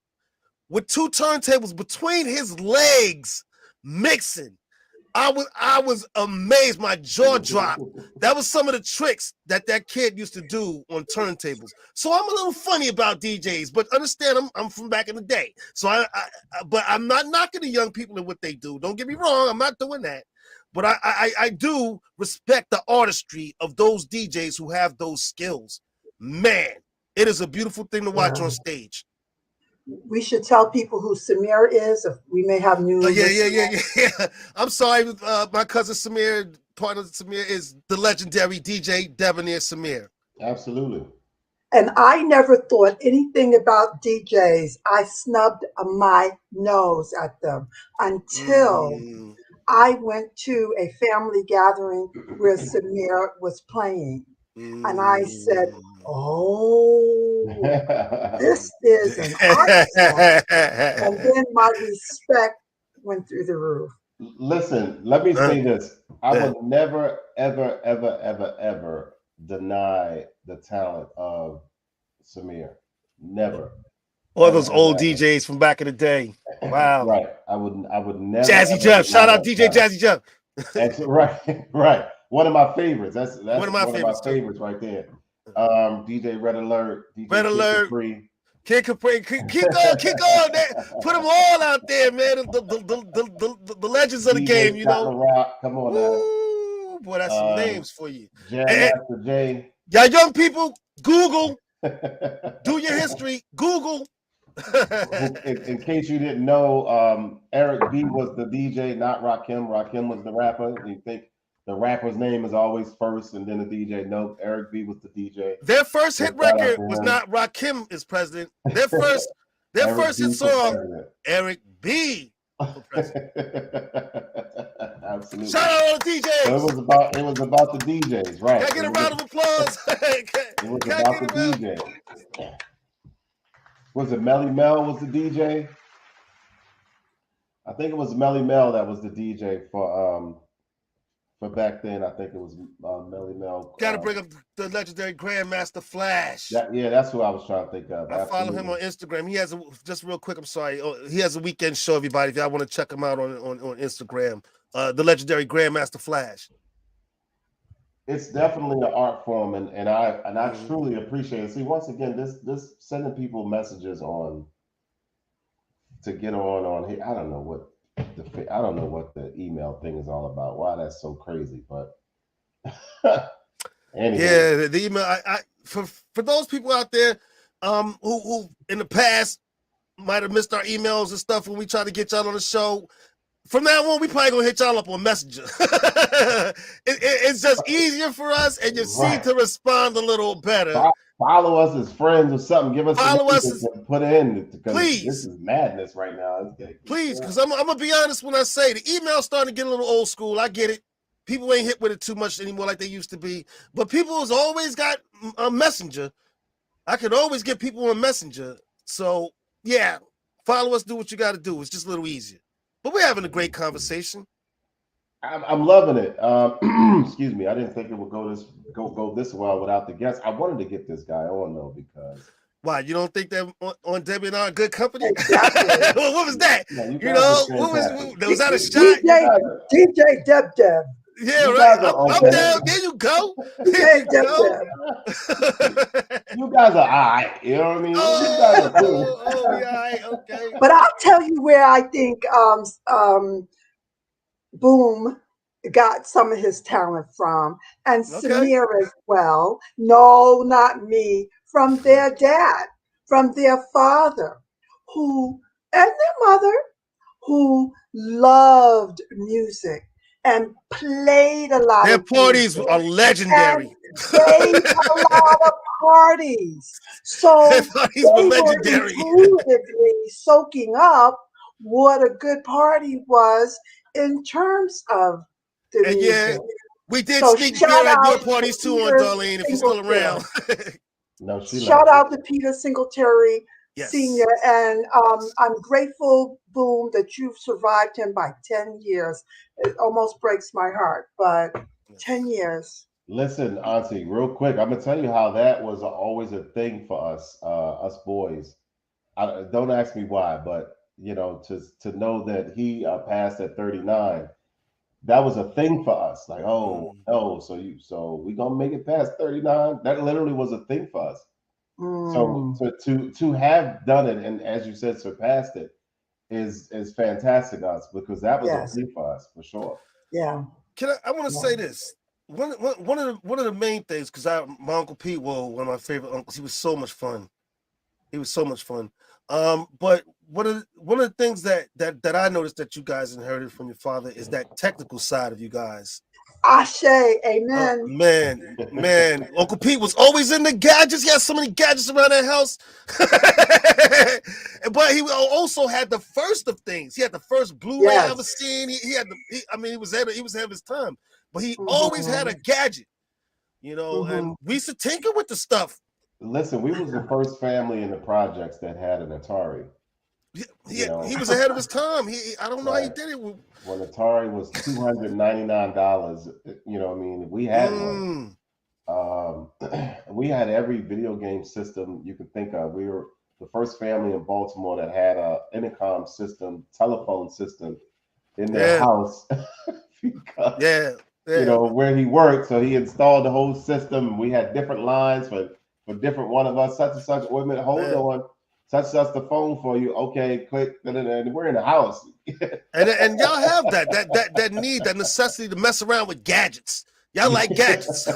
with two turntables between his legs, mixing. I was amazed. My jaw dropped. That was some of the tricks that kid used to do on turntables. So I'm a little funny about DJs, but understand I'm from back in the day. So but I'm not knocking the young people and what they do. Don't get me wrong. I'm not doing that. But I do respect the artistry of those DJs who have those skills. Man, it is a beautiful thing to watch on stage. We should tell people who Samir is. If we may have new. Yeah. I'm sorry, my cousin Samir, partner Samir, is the legendary DJ Debonair Samir. Absolutely. And I never thought anything about DJs. I snubbed my nose at them until I went to a family gathering where Samir was playing. And I said, oh, this is an art form. And then my respect went through the roof. Listen, let me say this. I would never, ever, ever, ever, ever deny the talent of Samir. Never. All those old DJs from back in the day. Wow. Right. I would never. Jazzy Jeff. Shout out DJ Jazzy Jeff. Right. One of my favorites. That's one of my favorites right there. DJ Red Alert. DJ Red Alert. Capri. Kid Capri. Keep going. Put them all out there, man. The legends of the game, you know. Rock. Come on now. Ooh, boy, that's some names for you. Master J. Y'all young people, Google. Do your history. Google. In case you didn't know, Eric B was the DJ, not Rakim. Rakim was the rapper. You think the rapper's name is always first and then the DJ. No, Eric B was the DJ. Their first hit record was not Rakim is president. Their first hit song, Eric B. Absolutely. Shout out all the DJs. So it was about the DJs, right? Can I get a round of applause? It was about the DJs. Was it Melly Mel was the DJ? I think it was Melly Mel that was the DJ for back then. I think it was Melly Mel. Got to bring up the legendary Grandmaster Flash. That's who I was trying to think of. I follow him on Instagram. He has just real quick. I'm sorry. He has a weekend show. Everybody, if y'all want to check him out on Instagram, the legendary Grandmaster Flash. It's definitely an art form, and I truly appreciate it. See, once again, this sending people messages to get on here. I don't know what the email thing is all about. Why that's so crazy, but anyway. Yeah, the email. I for those people out there, who in the past might have missed our emails and stuff when we try to get y'all on the show. From now on, we probably gonna hit y'all up on Messenger. It's just easier for us, and you seem to respond a little better. Follow us as friends or something. Give us put in. Please, this is madness right now. Please, because I'm gonna be honest when I say the email's starting to get a little old school. I get it. People ain't hit with it too much anymore like they used to be. But people has always got a Messenger. I could always get people on Messenger. So yeah, follow us. Do what you got to do. It's just a little easier. But we're having a great conversation. I'm loving it. Excuse me. I didn't think it would go this well without the guest. I wanted to get this guy on though because. Why, you don't think that on Debbie and I are good company? Exactly. Well, what was that? Yeah, was that a shot? DJ Deb. Yeah, right. I'm down. There you go. DJ Deb. You guys are all right. You know what I mean? You guys are cool. Oh, yeah, all right, okay. But I'll tell you where I think Boom got some of his talent from, and Samir as well. No, not me. From their dad, from their father who and their mother who loved music and played a lot Their of parties music are and legendary. gave a lot of parties. Their So parties were they were legendary. intuitively soaking up what a good party was in terms of the And yeah, music. we did So sneak beer shout at out your to parties too, on Peter Darlene, if you're still Singletary. around. No, she Shout left. out to Peter Singletary Yes. Sr. And Yes. I'm grateful, Boom, that you've survived him by 10 years. It almost breaks my heart, but 10 years. Listen, Auntie, real quick, I'm gonna tell you how that was always a thing for us boys. Don't ask me why, but you know, to know that he passed at 39, that was a thing for us. Like, oh Mm. no, so we gonna make it past 39? That literally was a thing for us. So Mm, to have done it and as you said, surpassed it is fantastic, us because that was a yes. thing for us for sure. Yeah. I want to Yeah. say this. One of the main things, because my Uncle Pete, well, one of my favorite uncles, he was so much fun. He was so much fun. But one of the things that I noticed that you guys inherited from your father is that technical side of you guys. Ashe, amen. Man, Uncle Pete was always in the gadgets. He had so many gadgets around that house. But he also had the first of things. He had the first Blu-ray I ever Yes. seen. He was ahead of his time. But he always had a gadget, and we used to tinker with the stuff. Listen, we was the first family in the projects that had an Atari. He was ahead of his time. I don't know how he Right. did it. When Atari was $299, you know what I mean? We had one. We had every video game system you could think of. We were the first family in Baltimore that had a intercom system, telephone system in their house because where he worked. So he installed the whole system. We had different lines for different one of us. Such and such. Wait a minute, hold on. Such the phone for you. Okay, click. And we're in the house. and y'all have that need, that necessity to mess around with gadgets. Y'all like gadgets.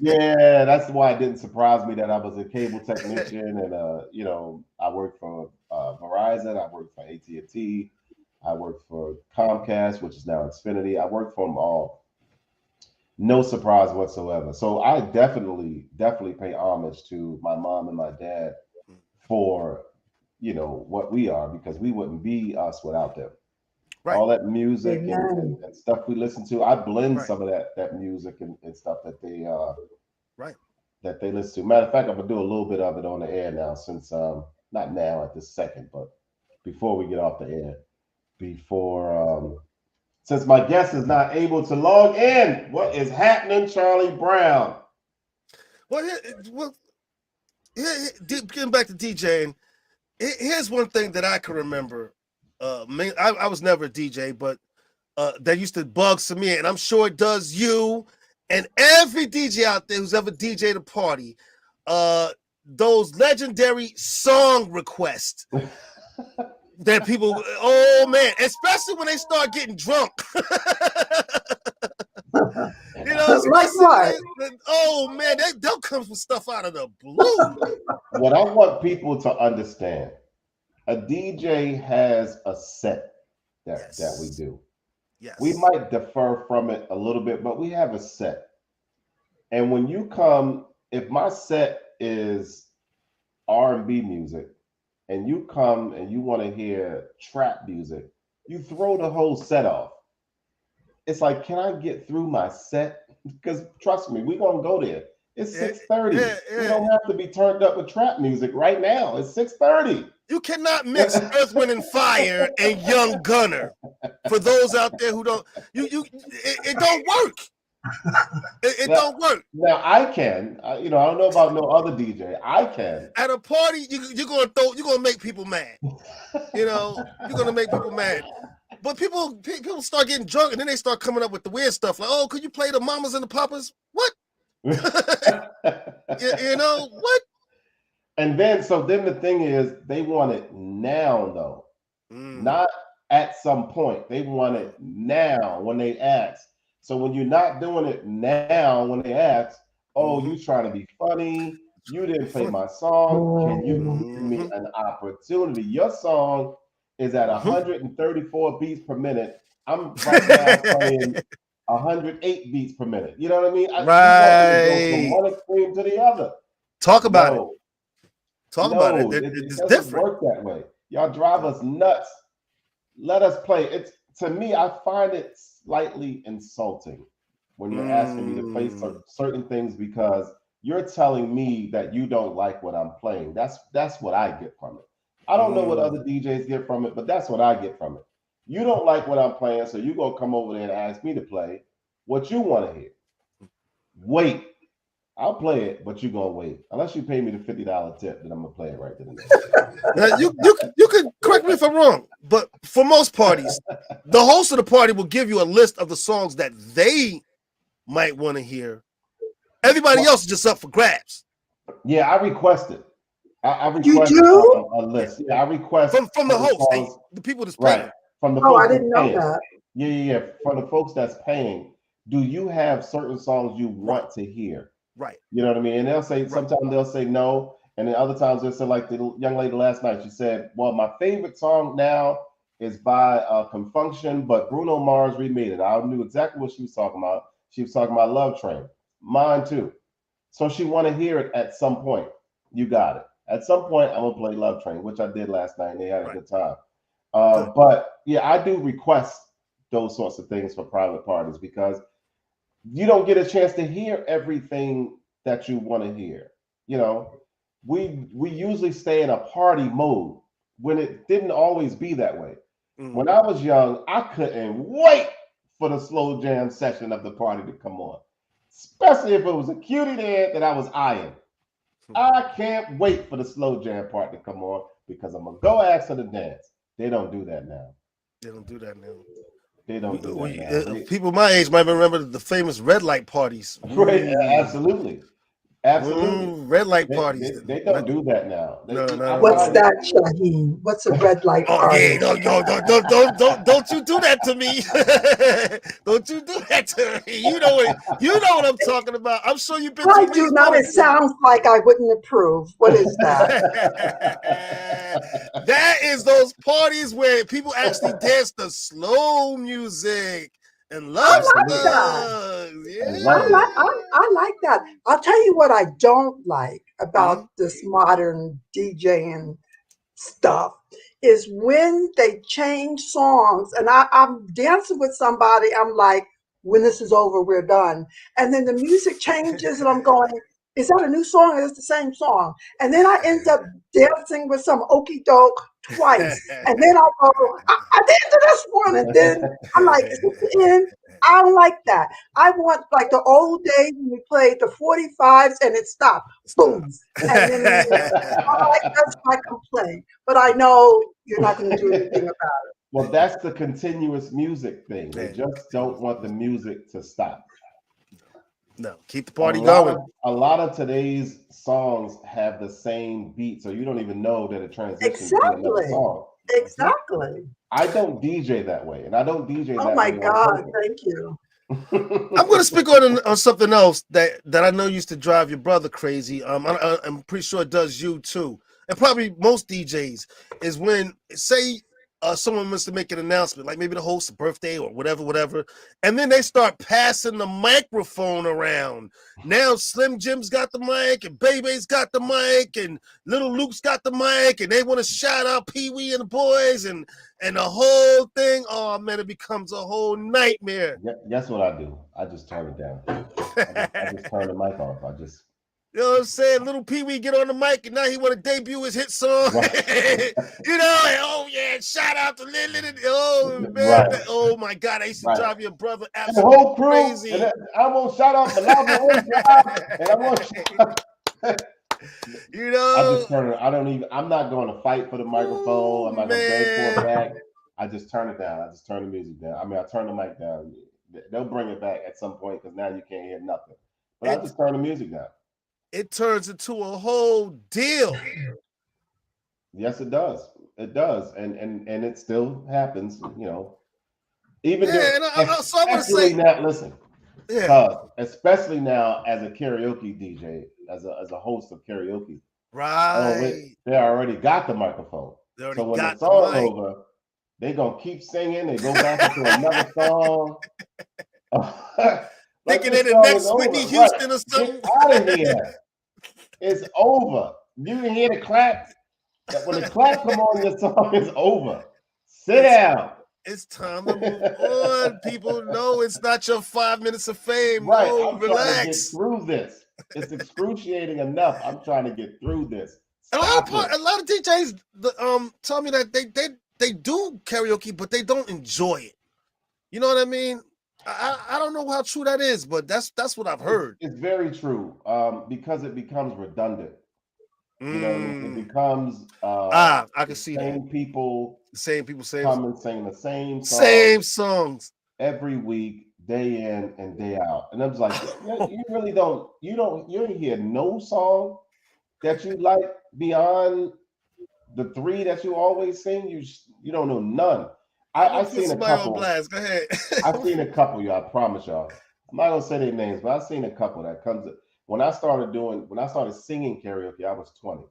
Yeah, that's why it didn't surprise me that I was a cable technician, and I worked for Verizon, I worked for AT&T, I worked for Comcast, which is now Xfinity. I worked for them all. No surprise whatsoever. So I definitely pay homage to my mom and my dad for what we are, because we wouldn't be us without them. Right. All that music and stuff we listen to, I blend some of that music and stuff that they that they listen to. Matter of fact, I'm gonna do a little bit of it on the air now, since not now at this second, but before we get off the air, since my guest is not able to log in. What is happening, Charlie Brown? Well, getting back to DJing, here's one thing that I can remember. I was never a DJ, but that used to bug Samir, and I'm sure it does you and every DJ out there who's ever DJed a party. Those legendary song requests that people, oh man, especially when they start getting drunk. Like what? Oh man, they'll come with stuff out of the blue. What I want people to understand, a DJ has a set that we do. Yes. We might differ from it a little bit, but we have a set. And when you come, if my set is R&B music, and you come and you want to hear trap music, you throw the whole set off. It's like, can I get through my set? Because trust me, we're gonna go there. It's 6:30. We don't have to be turned up with trap music right now. It's 6:30. You cannot mix Earth, Wind, and Fire and Young Gunner. For those out there who don't, it don't work. It don't work. Now I can. I don't know about no other DJ. I can. At a party, you're gonna make people mad. You're gonna make people mad. But people start getting drunk, and then they start coming up with the weird stuff like, "Oh, could you play the Mamas and the Papas?" What? What? And then the thing is, they want it now, though, not at some point. They want it now when they ask. So when you're not doing it now when they ask, oh, you trying to be funny, You didn't play my song. Can you give me Mhm. an opportunity? Your song is at Mhm. 134 beats per minute. I'm right now playing 108 beats per minute. You know what I mean? You want me to go from Right. one extreme to the other? Talk about it. No, Talk about it. no, it It's doesn't different. work that way. Y'all drive us nuts. Let us play. It's to me, I find it slightly insulting when you're asking me to play Mm. certain things because you're telling me that you don't like what I'm playing. That's what I get from it. I don't know what Mm. other DJs get from it, but that's what I get from it. You don't like what I'm playing, so you gonna come over there and ask me to play what you want to hear. Wait, I'll play it, but you're gonna wait. Unless you pay me the $50 tip, then I'm gonna play it right then and there. Now you can correct me if I'm wrong, but for most parties, the host of the party will give you a list of the songs that they might want to hear. Everybody Well, else is just up for grabs. yeah, I requested. I You request do? a list. Yeah, I request From the certain host, songs. the people that's Right. paying. From the Oh, I folks that's didn't know paying. that. Yeah. For the folks that's paying, do you have certain songs you Right, want to hear? right, You know what I mean? And they'll say, right. sometimes they'll say no. And then other times they'll say, like the young lady last night, she said, well, my favorite song now is by Confunction, but Bruno Mars remade it. I knew exactly what she was talking about. She was talking about Love Train. Mine too. So she want to hear it at some point. You got it. At some point, I'm gonna play Love Train, which I did last night, and they had a Right. good time. Good. But yeah, I do request those sorts of things for private parties because you don't get a chance to hear everything that you want to hear. You know, we usually stay in a party mode when it didn't always be that way. Mm. When I was young, I couldn't wait for the slow jam session of the party to come on, especially if it was a cutie there that I was eyeing. I can't wait for the slow jam part to come on because I'm gonna go ask her to dance. They don't do that now. They don't do that now. They don't do that now. People my age might remember the famous red light parties. Right, Ooh. absolutely, absolutely. Red light They, parties. they, they don't do that now. No, not I at What's find all. that, Shaheen? What's a red light Oh yeah, party? no, don't you do that to me. Don't you do that to me. You know what I'm talking about. I'm sure you've been to I at do least not. one or It two. sounds like I wouldn't approve. What is that? That is those parties where people actually dance to slow music and I love like that. songs. I I love it. like I like that. I'll tell you what I don't like Yeah. about this modern DJing stuff is when they change songs and I'm dancing with somebody, I'm like, when this is over, we're done. And then the music changes and I'm going, is that a new song or is it the same song? And then I end up dancing with some okey doke twice. And then I'll go, I danced to this one. And then I'm like, is it the end? I don't like that. I want like the old days when we played the 45s and it stopped. Stop. Boom. And then all right, that's my complaint. But I know you're not going to do anything about Well, that's the continuous music thing. They Man, just don't want the music to stop. no, keep the A party lot going. of a lot of today's songs have the same beat, so you don't even know that it it. transitions to another Exactly. song. Exactly. I don't DJ that way, and I don't DJ Oh that my way on God. Thank you. I'm going to purpose. speak on something else that I know used to drive your brother crazy. I'm pretty sure it does you too, and probably most DJs is when say someone wants to make an announcement, like maybe the host's birthday or whatever, and then they start passing the microphone around. Now Slim Jim's got the mic, and Bebe's got the mic, and Little Luke's got the mic, and they want to shout out Pee Wee and the boys, and the whole thing. Oh man, it becomes a whole nightmare. Guess what I do? I just turn it down. I just turn the mic off. I just You know what I'm saying? Little Pee Wee get on the mic and now he want to debut his hit song. right, You know, and, oh yeah, shout out to Lil. Oh man, right, oh my God, I used to right. drive your brother And the whole absolutely crew, crazy. and I'm gonna shout out Malava Drive, and I'm gonna. You I know, just turn it. I don't even. I'm not going to fight for the microphone. I'm not going to beg for it man. back. I just turn it down. I just turn the music down. I mean, I turn the mic down. They'll bring it back at some point because now you can't hear nothing. But I It just turn the music down. it turns into a whole deal. Yes, it does. It does, and it still happens. You know, even Yeah, though, and so I want to especially say, now. Listen, Yeah. 'Cause especially now as a karaoke DJ, as a host of karaoke, Right. they already got the microphone. They already So when the got the song mic. over, they gonna keep singing. They go back into another song. Like Thinking they this the song is next over. Whitney Right. Houston or Get something. out of here. It's over. You didn't hear the clap? That when the clap come on, your song is over. Sit down. It's time to move on. People know it's not your 5 minutes of fame. Right. No, I'm trying to get relax. through this. It's excruciating enough. I'm trying to get through this. And Stop it. a lot of DJs tell me that they do karaoke, but they don't enjoy it. You know what I mean? I don't know how true that is, but that's what I've heard. It's very true. Because it becomes redundant. You know, it becomes I can see that. same people The same people come and sing the same songs every week, day in and day out. And I was like, you really don't hear no song that you like beyond the three that you always sing. You don't know none. I've seen a couple. Go ahead. I've seen a couple, y'all. I promise y'all. I'm not gonna say their names, but I've seen a couple that comes. When I started singing karaoke, I was 20.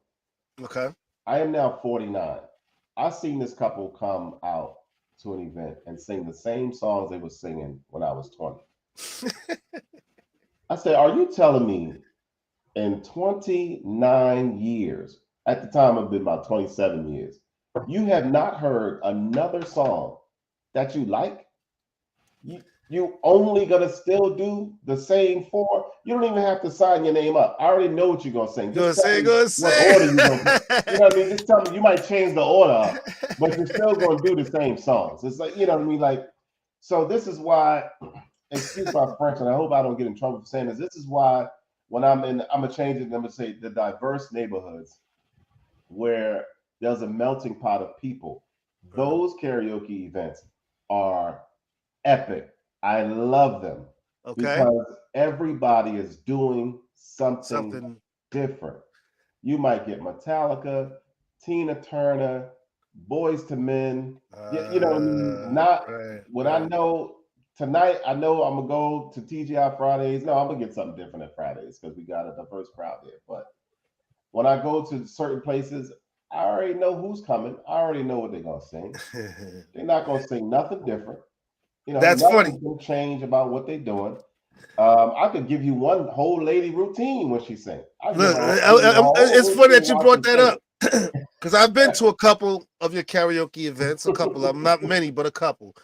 Okay. I am now 49. I've seen this couple come out to an event and sing the same songs they were singing when I was 20. I said, are you telling me in 29 years, at the time it'd been about 27 years, you have not heard another song that you like? You only gonna still do the same four? You don't even have to sign your name up. I already know what you're gonna sing. Go Just say. what order you gonna. You know what I mean? Just tell me. You might change the order up, but you're still gonna do the same songs. It's like, you know what I mean? Like, so this is why. Excuse my French, and I hope I don't get in trouble for saying this. This is why when I'm gonna change it. I'm gonna say the diverse neighborhoods where there's a melting pot of people. Those karaoke events are epic. I love them because everybody is doing something different. You might get Metallica, Tina Turner, Boys to Men. You know, I know tonight, I know I'm gonna go to TGI Fridays. No, I'm gonna get something different at Fridays because we got a diverse crowd there. But when I go to certain places, I already know who's coming. I already know what they're gonna sing. They're not gonna sing nothing different. You know, that's funny. Can change about what they're doing. I could give you one whole lady routine when she sings. Look, it's funny that you brought that up because I've been to a couple of your karaoke events, a couple of them, not many, but a couple.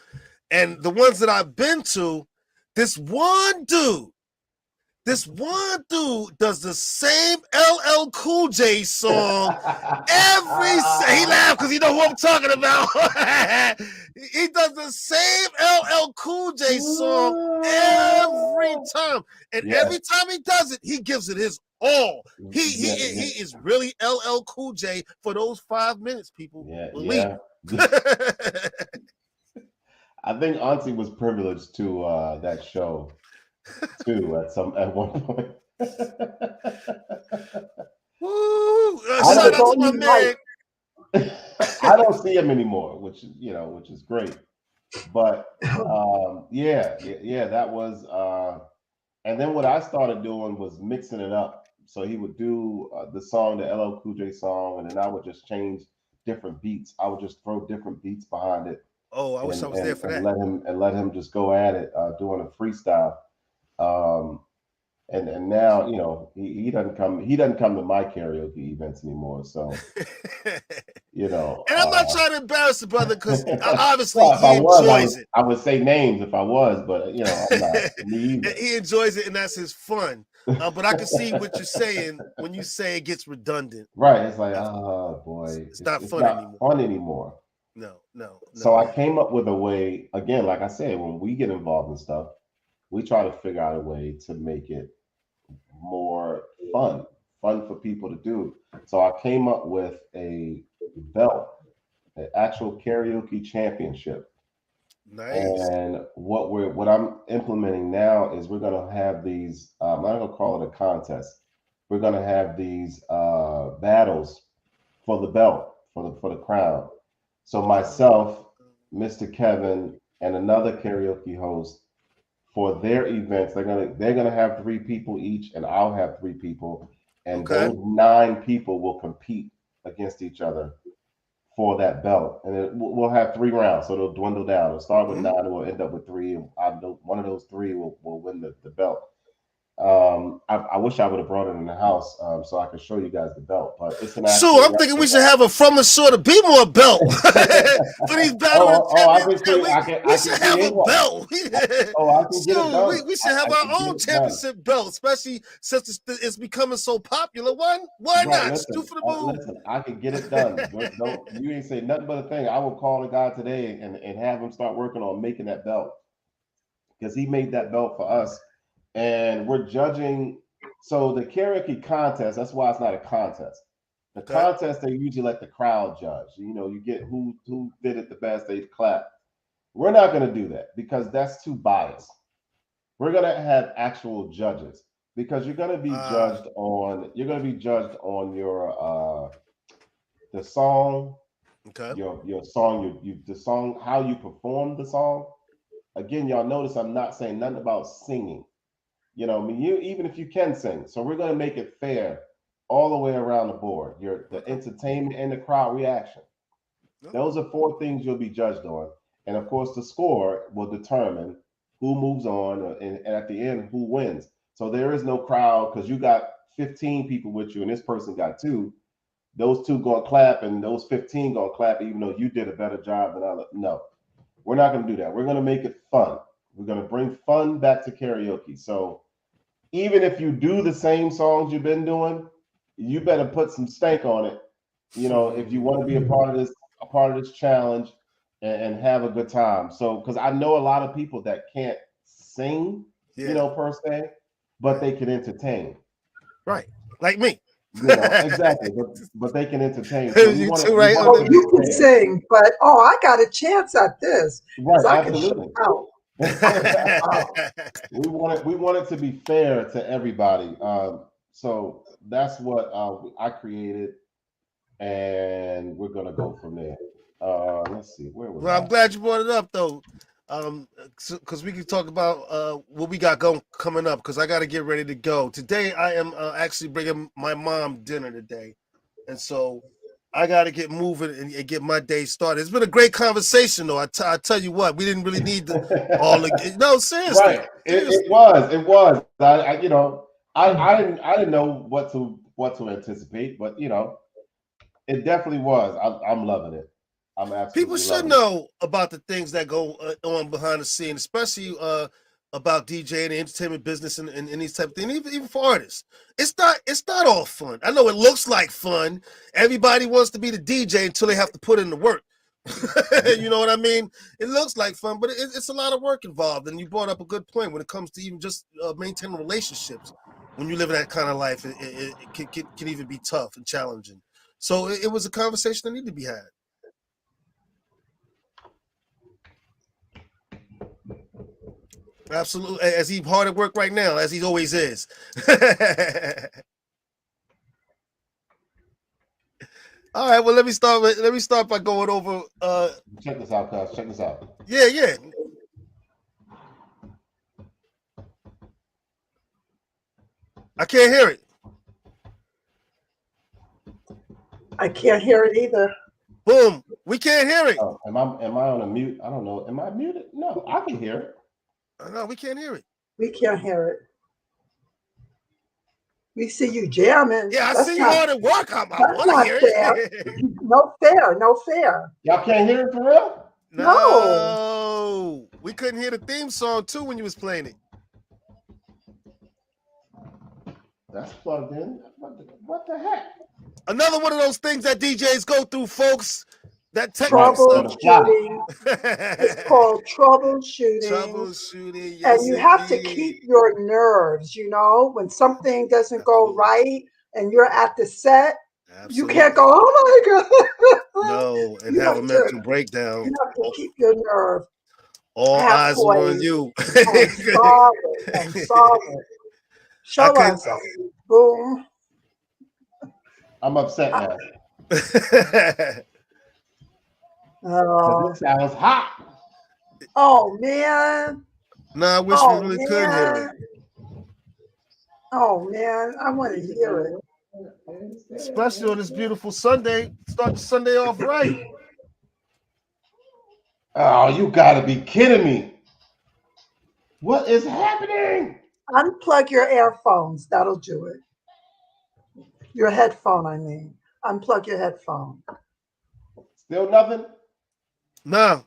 And the ones that I've been to, this one dude does the same LL Cool J song he laughed because you know who I'm talking about. He does the same LL Cool J song every time. And every time he does it, he gives it his all. He is really LL Cool J for those 5 minutes, people. Yeah. I think Auntie was privileged to that show too at one point. Woo! Shout out to my man. I don't see him anymore, which is great. But that was and then what I started doing was mixing it up. So he would do the song, the LL Cool J song, and then I would just change different beats. I would just throw different beats behind it. Oh, I wish I was there for that. Let him just go at it, doing a freestyle. And now, you know, he doesn't come to my karaoke events anymore. So, you know. And I'm not trying to embarrass the brother because obviously he enjoys it. I would say names if I was, but you know, I'm not. Me either. He enjoys it, and that's his fun. But I can see what you're saying when you say it gets redundant. Right. It's like, oh boy, it's not fun anymore. No. So I came up with a way, again, like I said, when we get involved in stuff, we try to figure out a way to make it more fun for people to do. So I came up with a belt, an actual karaoke championship. Nice. And what I'm implementing now is we're gonna have these. I'm not gonna call it a contest. We're gonna have these battles for the belt, for the crown. So myself, Mr. Kevin, and another karaoke host for their events. They're gonna have 3 people each, and I'll have 3 people, and Okay. those 9 people will compete against each other for that belt. And we'll have 3 rounds, so it'll dwindle down. It'll start with 9, and we'll end up with 3, and one of those 3 will win the belt. I wish I would have brought it in the house so I could show you guys the belt, but it's an So I'm thinking we should have a From the Shore to Be More belt for these battle championships. We should have a belt. I can get it done. We should have our own championship belt, especially since it's becoming so popular. Why not? Listen, Do for the move. listen, I can get it done. You ain't say nothing but a thing. I will call the guy today and have him start working on making that belt, because he made that belt for us. And we're judging. So the karaoke contest, that's why it's not a contest. The contest, they usually let the crowd judge. You get who did it the best, they clap. We're not going to do that because that's too biased. We're going to have actual judges, because you're going to be judged on your the song, your song, the song, how you perform the song. Again, y'all notice I'm not saying nothing about singing. Even if you can sing. So we're going to make it fair all the way around the board. The entertainment and the crowd reaction. Those are 4 things you'll be judged on. And of course, the score will determine who moves on and at the end, who wins. So there is no crowd, because you got 15 people with you and this person got 2. Those 2 going to clap and those 15 going to clap, even though you did a better job than others. No, we're not going to do that. We're going to make it fun. We're going to bring fun back to karaoke. So even if you do the same songs you've been doing, you better put some stank on it. If you want to be a part of this challenge and have a good time. So, because I know a lot of people that can't sing, per se, but they can entertain. Right, like me. Exactly, but they can entertain. So you can sing, but I got a chance at this. Right, absolutely. We want it to be fair to everybody. So that's what I created, and we're gonna go from there. Let's see, where was I'm glad you brought it up though, because we can talk about what we got coming up. Because I got to get ready to go today. I am actually bringing my mom dinner today, and so I got to get moving and get my day started. It's been a great conversation, though. I tell you what, we didn't really need all the. No, seriously. Right. It was. I didn't know what to anticipate, but it definitely was. I'm loving it. I'm absolutely. People should know about the things that go on behind the scenes, especially about DJ and the entertainment business and these type of things, even for artists. It's not all fun. I know it looks like fun. Everybody wants to be the DJ until they have to put in the work. You know what I mean? It looks like fun, but it's a lot of work involved. And you brought up a good point when it comes to even just maintaining relationships. When you live in that kind of life, it can even be tough and challenging. So it was a conversation that needed to be had. Absolutely, as he's hard at work right now, as he always is. All right, well, let me start by going over. Check this out, cuz. Check this out. Yeah. I can't hear it. I can't hear it either. Boom. We can't hear it. Oh, am I on a mute? I don't know. Am I muted? No, I can hear it. No, we can't hear it. We can't hear it. We see you jamming. Yeah, I see you hard at work. I want to hear it. No fair. Y'all can't hear it for real? No. We couldn't hear the theme song too when you was playing it. That's plugged in. What the heck? Another one of those things that DJs go through, folks. That technical troubleshooting. It's called troubleshooting. Troubleshooting, yes, and you have to keep your nerves. When something doesn't go right, and you're at the set, you can't go, "Oh my god!" No, and have a mental breakdown. You have to keep your nerve. All eyes on you. And solve it. Show us. Boom. I'm upset now. Oh, it sounds hot. Oh man. Nah, I wish we really could hear it. Oh man, I want to hear it. Especially on this beautiful Sunday. Start the Sunday off right. Oh, you gotta be kidding me. What is happening? Unplug your earphones. That'll do it. Your headphone, I mean. Unplug your headphone. Still nothing? No.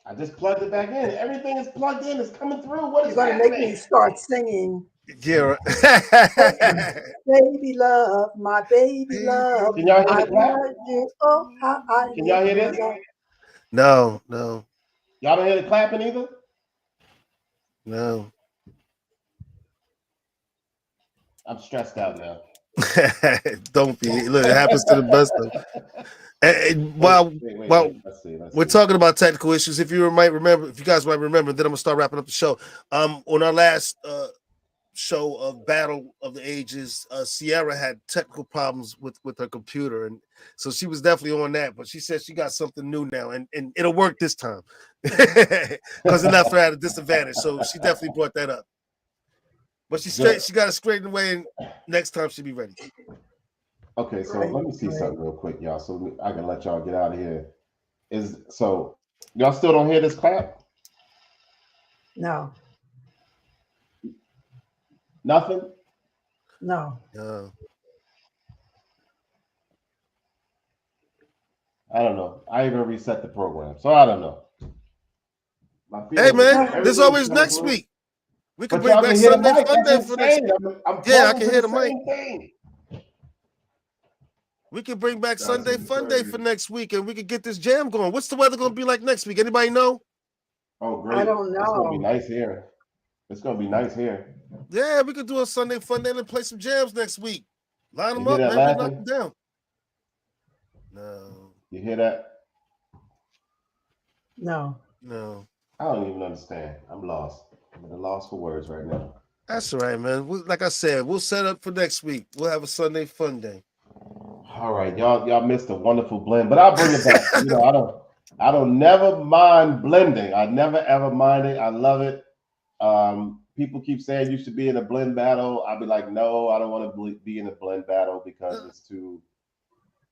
I just plugged it back in. Everything is plugged in. It's coming through. What is You're going to make me happening? start singing. Yeah. Baby love, my baby love. Can y'all hear I the clap? love you. Oh, how I Can y'all hear need this? you. No. Y'all don't hear the clapping either? No. I'm stressed out now. Don't be. Look, it happens to the best of them. And while Wait, let's see. we're talking about technical issues, if you guys might remember, then I'm gonna start wrapping up the show. On our last show of Battle of the Ages, Sierra had technical problems with her computer, and so she was definitely on that. But she said she got something new now, and it'll work this time because it left her at a disadvantage. So she definitely brought that up. But she got it straightened away, and next time she'll be ready. Okay, so let me see something real quick, y'all, so I can let y'all get out of here. So y'all still don't hear this clap? No, Nothing? no. I don't know. I even reset the program, so I don't know. Hey man, everything's there's always coming next through. week. We can But bring y'all back can hear the Sunday mic. Fun Day That's for next insane. week. I'm Yeah, I plugging can to hear the the mic. same thing. We can bring back Sunday Fun Day for next week, and we can get this jam going. What's the weather going to be like next week? Anybody know? Oh, great. I don't know. It's gonna be nice here. It's gonna be nice here. Yeah, we could do a Sunday Fun Day and play some jams next week. Line them You up, hear man. that Knock laughing? them down. No. You hear that? No. I don't even understand. I'm lost. I'm at a loss for words right now. That's all right, man. Like I said, we'll set up for next week. We'll have a Sunday Fun Day. All right, y'all missed a wonderful blend, but I'll bring it back. I don't never mind blending. I never ever mind it. I love it. People keep saying you should be in a blend battle. I'll be like, no, I don't want to be in a blend battle because it's too.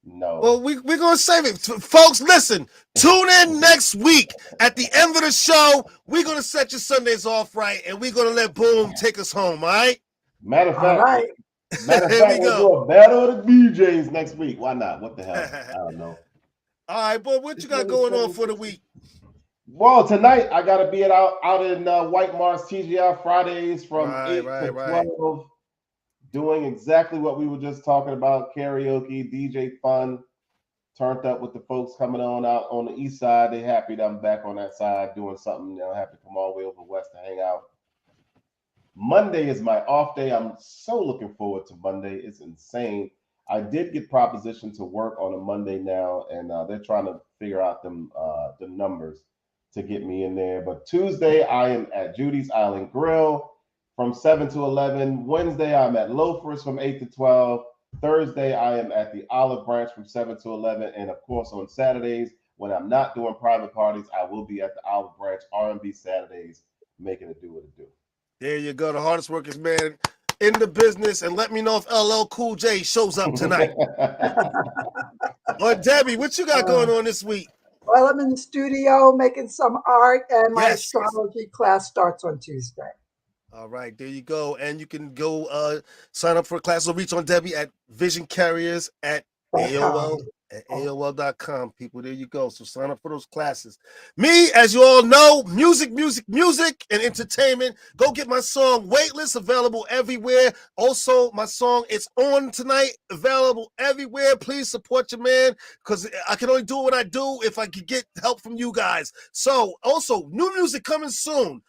No. Well, we're going to save it. Folks, listen, tune in next week. At the end of the show, we're going to set your Sundays off right, and we're going to let Boom take us home, all right? Matter of All right. fact, we'll do a battle of the DJs next week. Why not? What the hell? I don't know. All right, boy, what you got going on for the week? Well, tonight I got to be out in White Mars TGI Fridays from 8 to 12. Doing exactly what we were just talking about, karaoke, DJ fun, turned up with the folks coming on out on the east side. They happy that I'm back on that side doing something. They'll have to come all the way over west to hang out. Monday is my off day. I'm so looking forward to Monday. It's insane. I did get propositioned to work on a Monday now, and they're trying to figure out the numbers to get me in there. But Tuesday, I am at Judy's Island Grill from 7 to 11. Wednesday, I'm at Loafers from 8 to 12. Thursday, I am at the Olive Branch from 7 to 11. And of course, on Saturdays, when I'm not doing private parties, I will be at the Olive Branch R&B Saturdays, making it do what it do. There you go, the hardest workers man in the business. And let me know if LL Cool J shows up tonight. Or Debbie, what you got going on this week? Well, I'm in the studio making some art, and my astrology class starts on Tuesday. All right, there you go. And you can go sign up for a class or reach on Debbie at Vision Carriers at AOL.com, people. There you go. So sign up for those classes. Me, as you all know, music, and entertainment. Go get my song Weightless, available everywhere. Also, my song It's On Tonight, available everywhere. Please support your man, because I can only do what I do if I can get help from you guys. So, also, new music coming soon.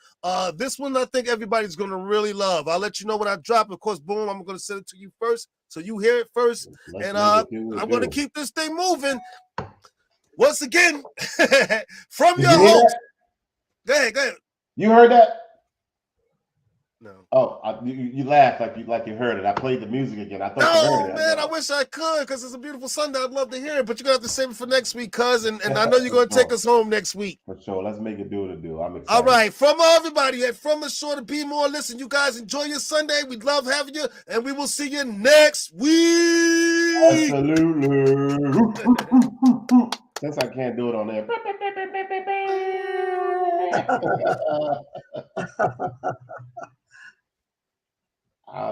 This one I think everybody's gonna really love. I'll let you know when I drop. Of course, Boom, I'm gonna send it to you first, so you hear it first. And I'm gonna keep this thing moving. Once again, from your host. Go ahead. You heard that? No. Oh, you laughed like you heard it. I played the music again. I thought you No, heard it. man, I wish I could because it's a beautiful Sunday. I'd love to hear it, but you're going to have to save it for next week, cuz. And I know you're going to take us home next week. For sure. Let's make it do what it do. I'm excited. All right. From everybody, and from Ashore to Be More, listen, you guys enjoy your Sunday. We'd love having you, and we will see you next week. Absolutely. Since I can't do it on there. I don't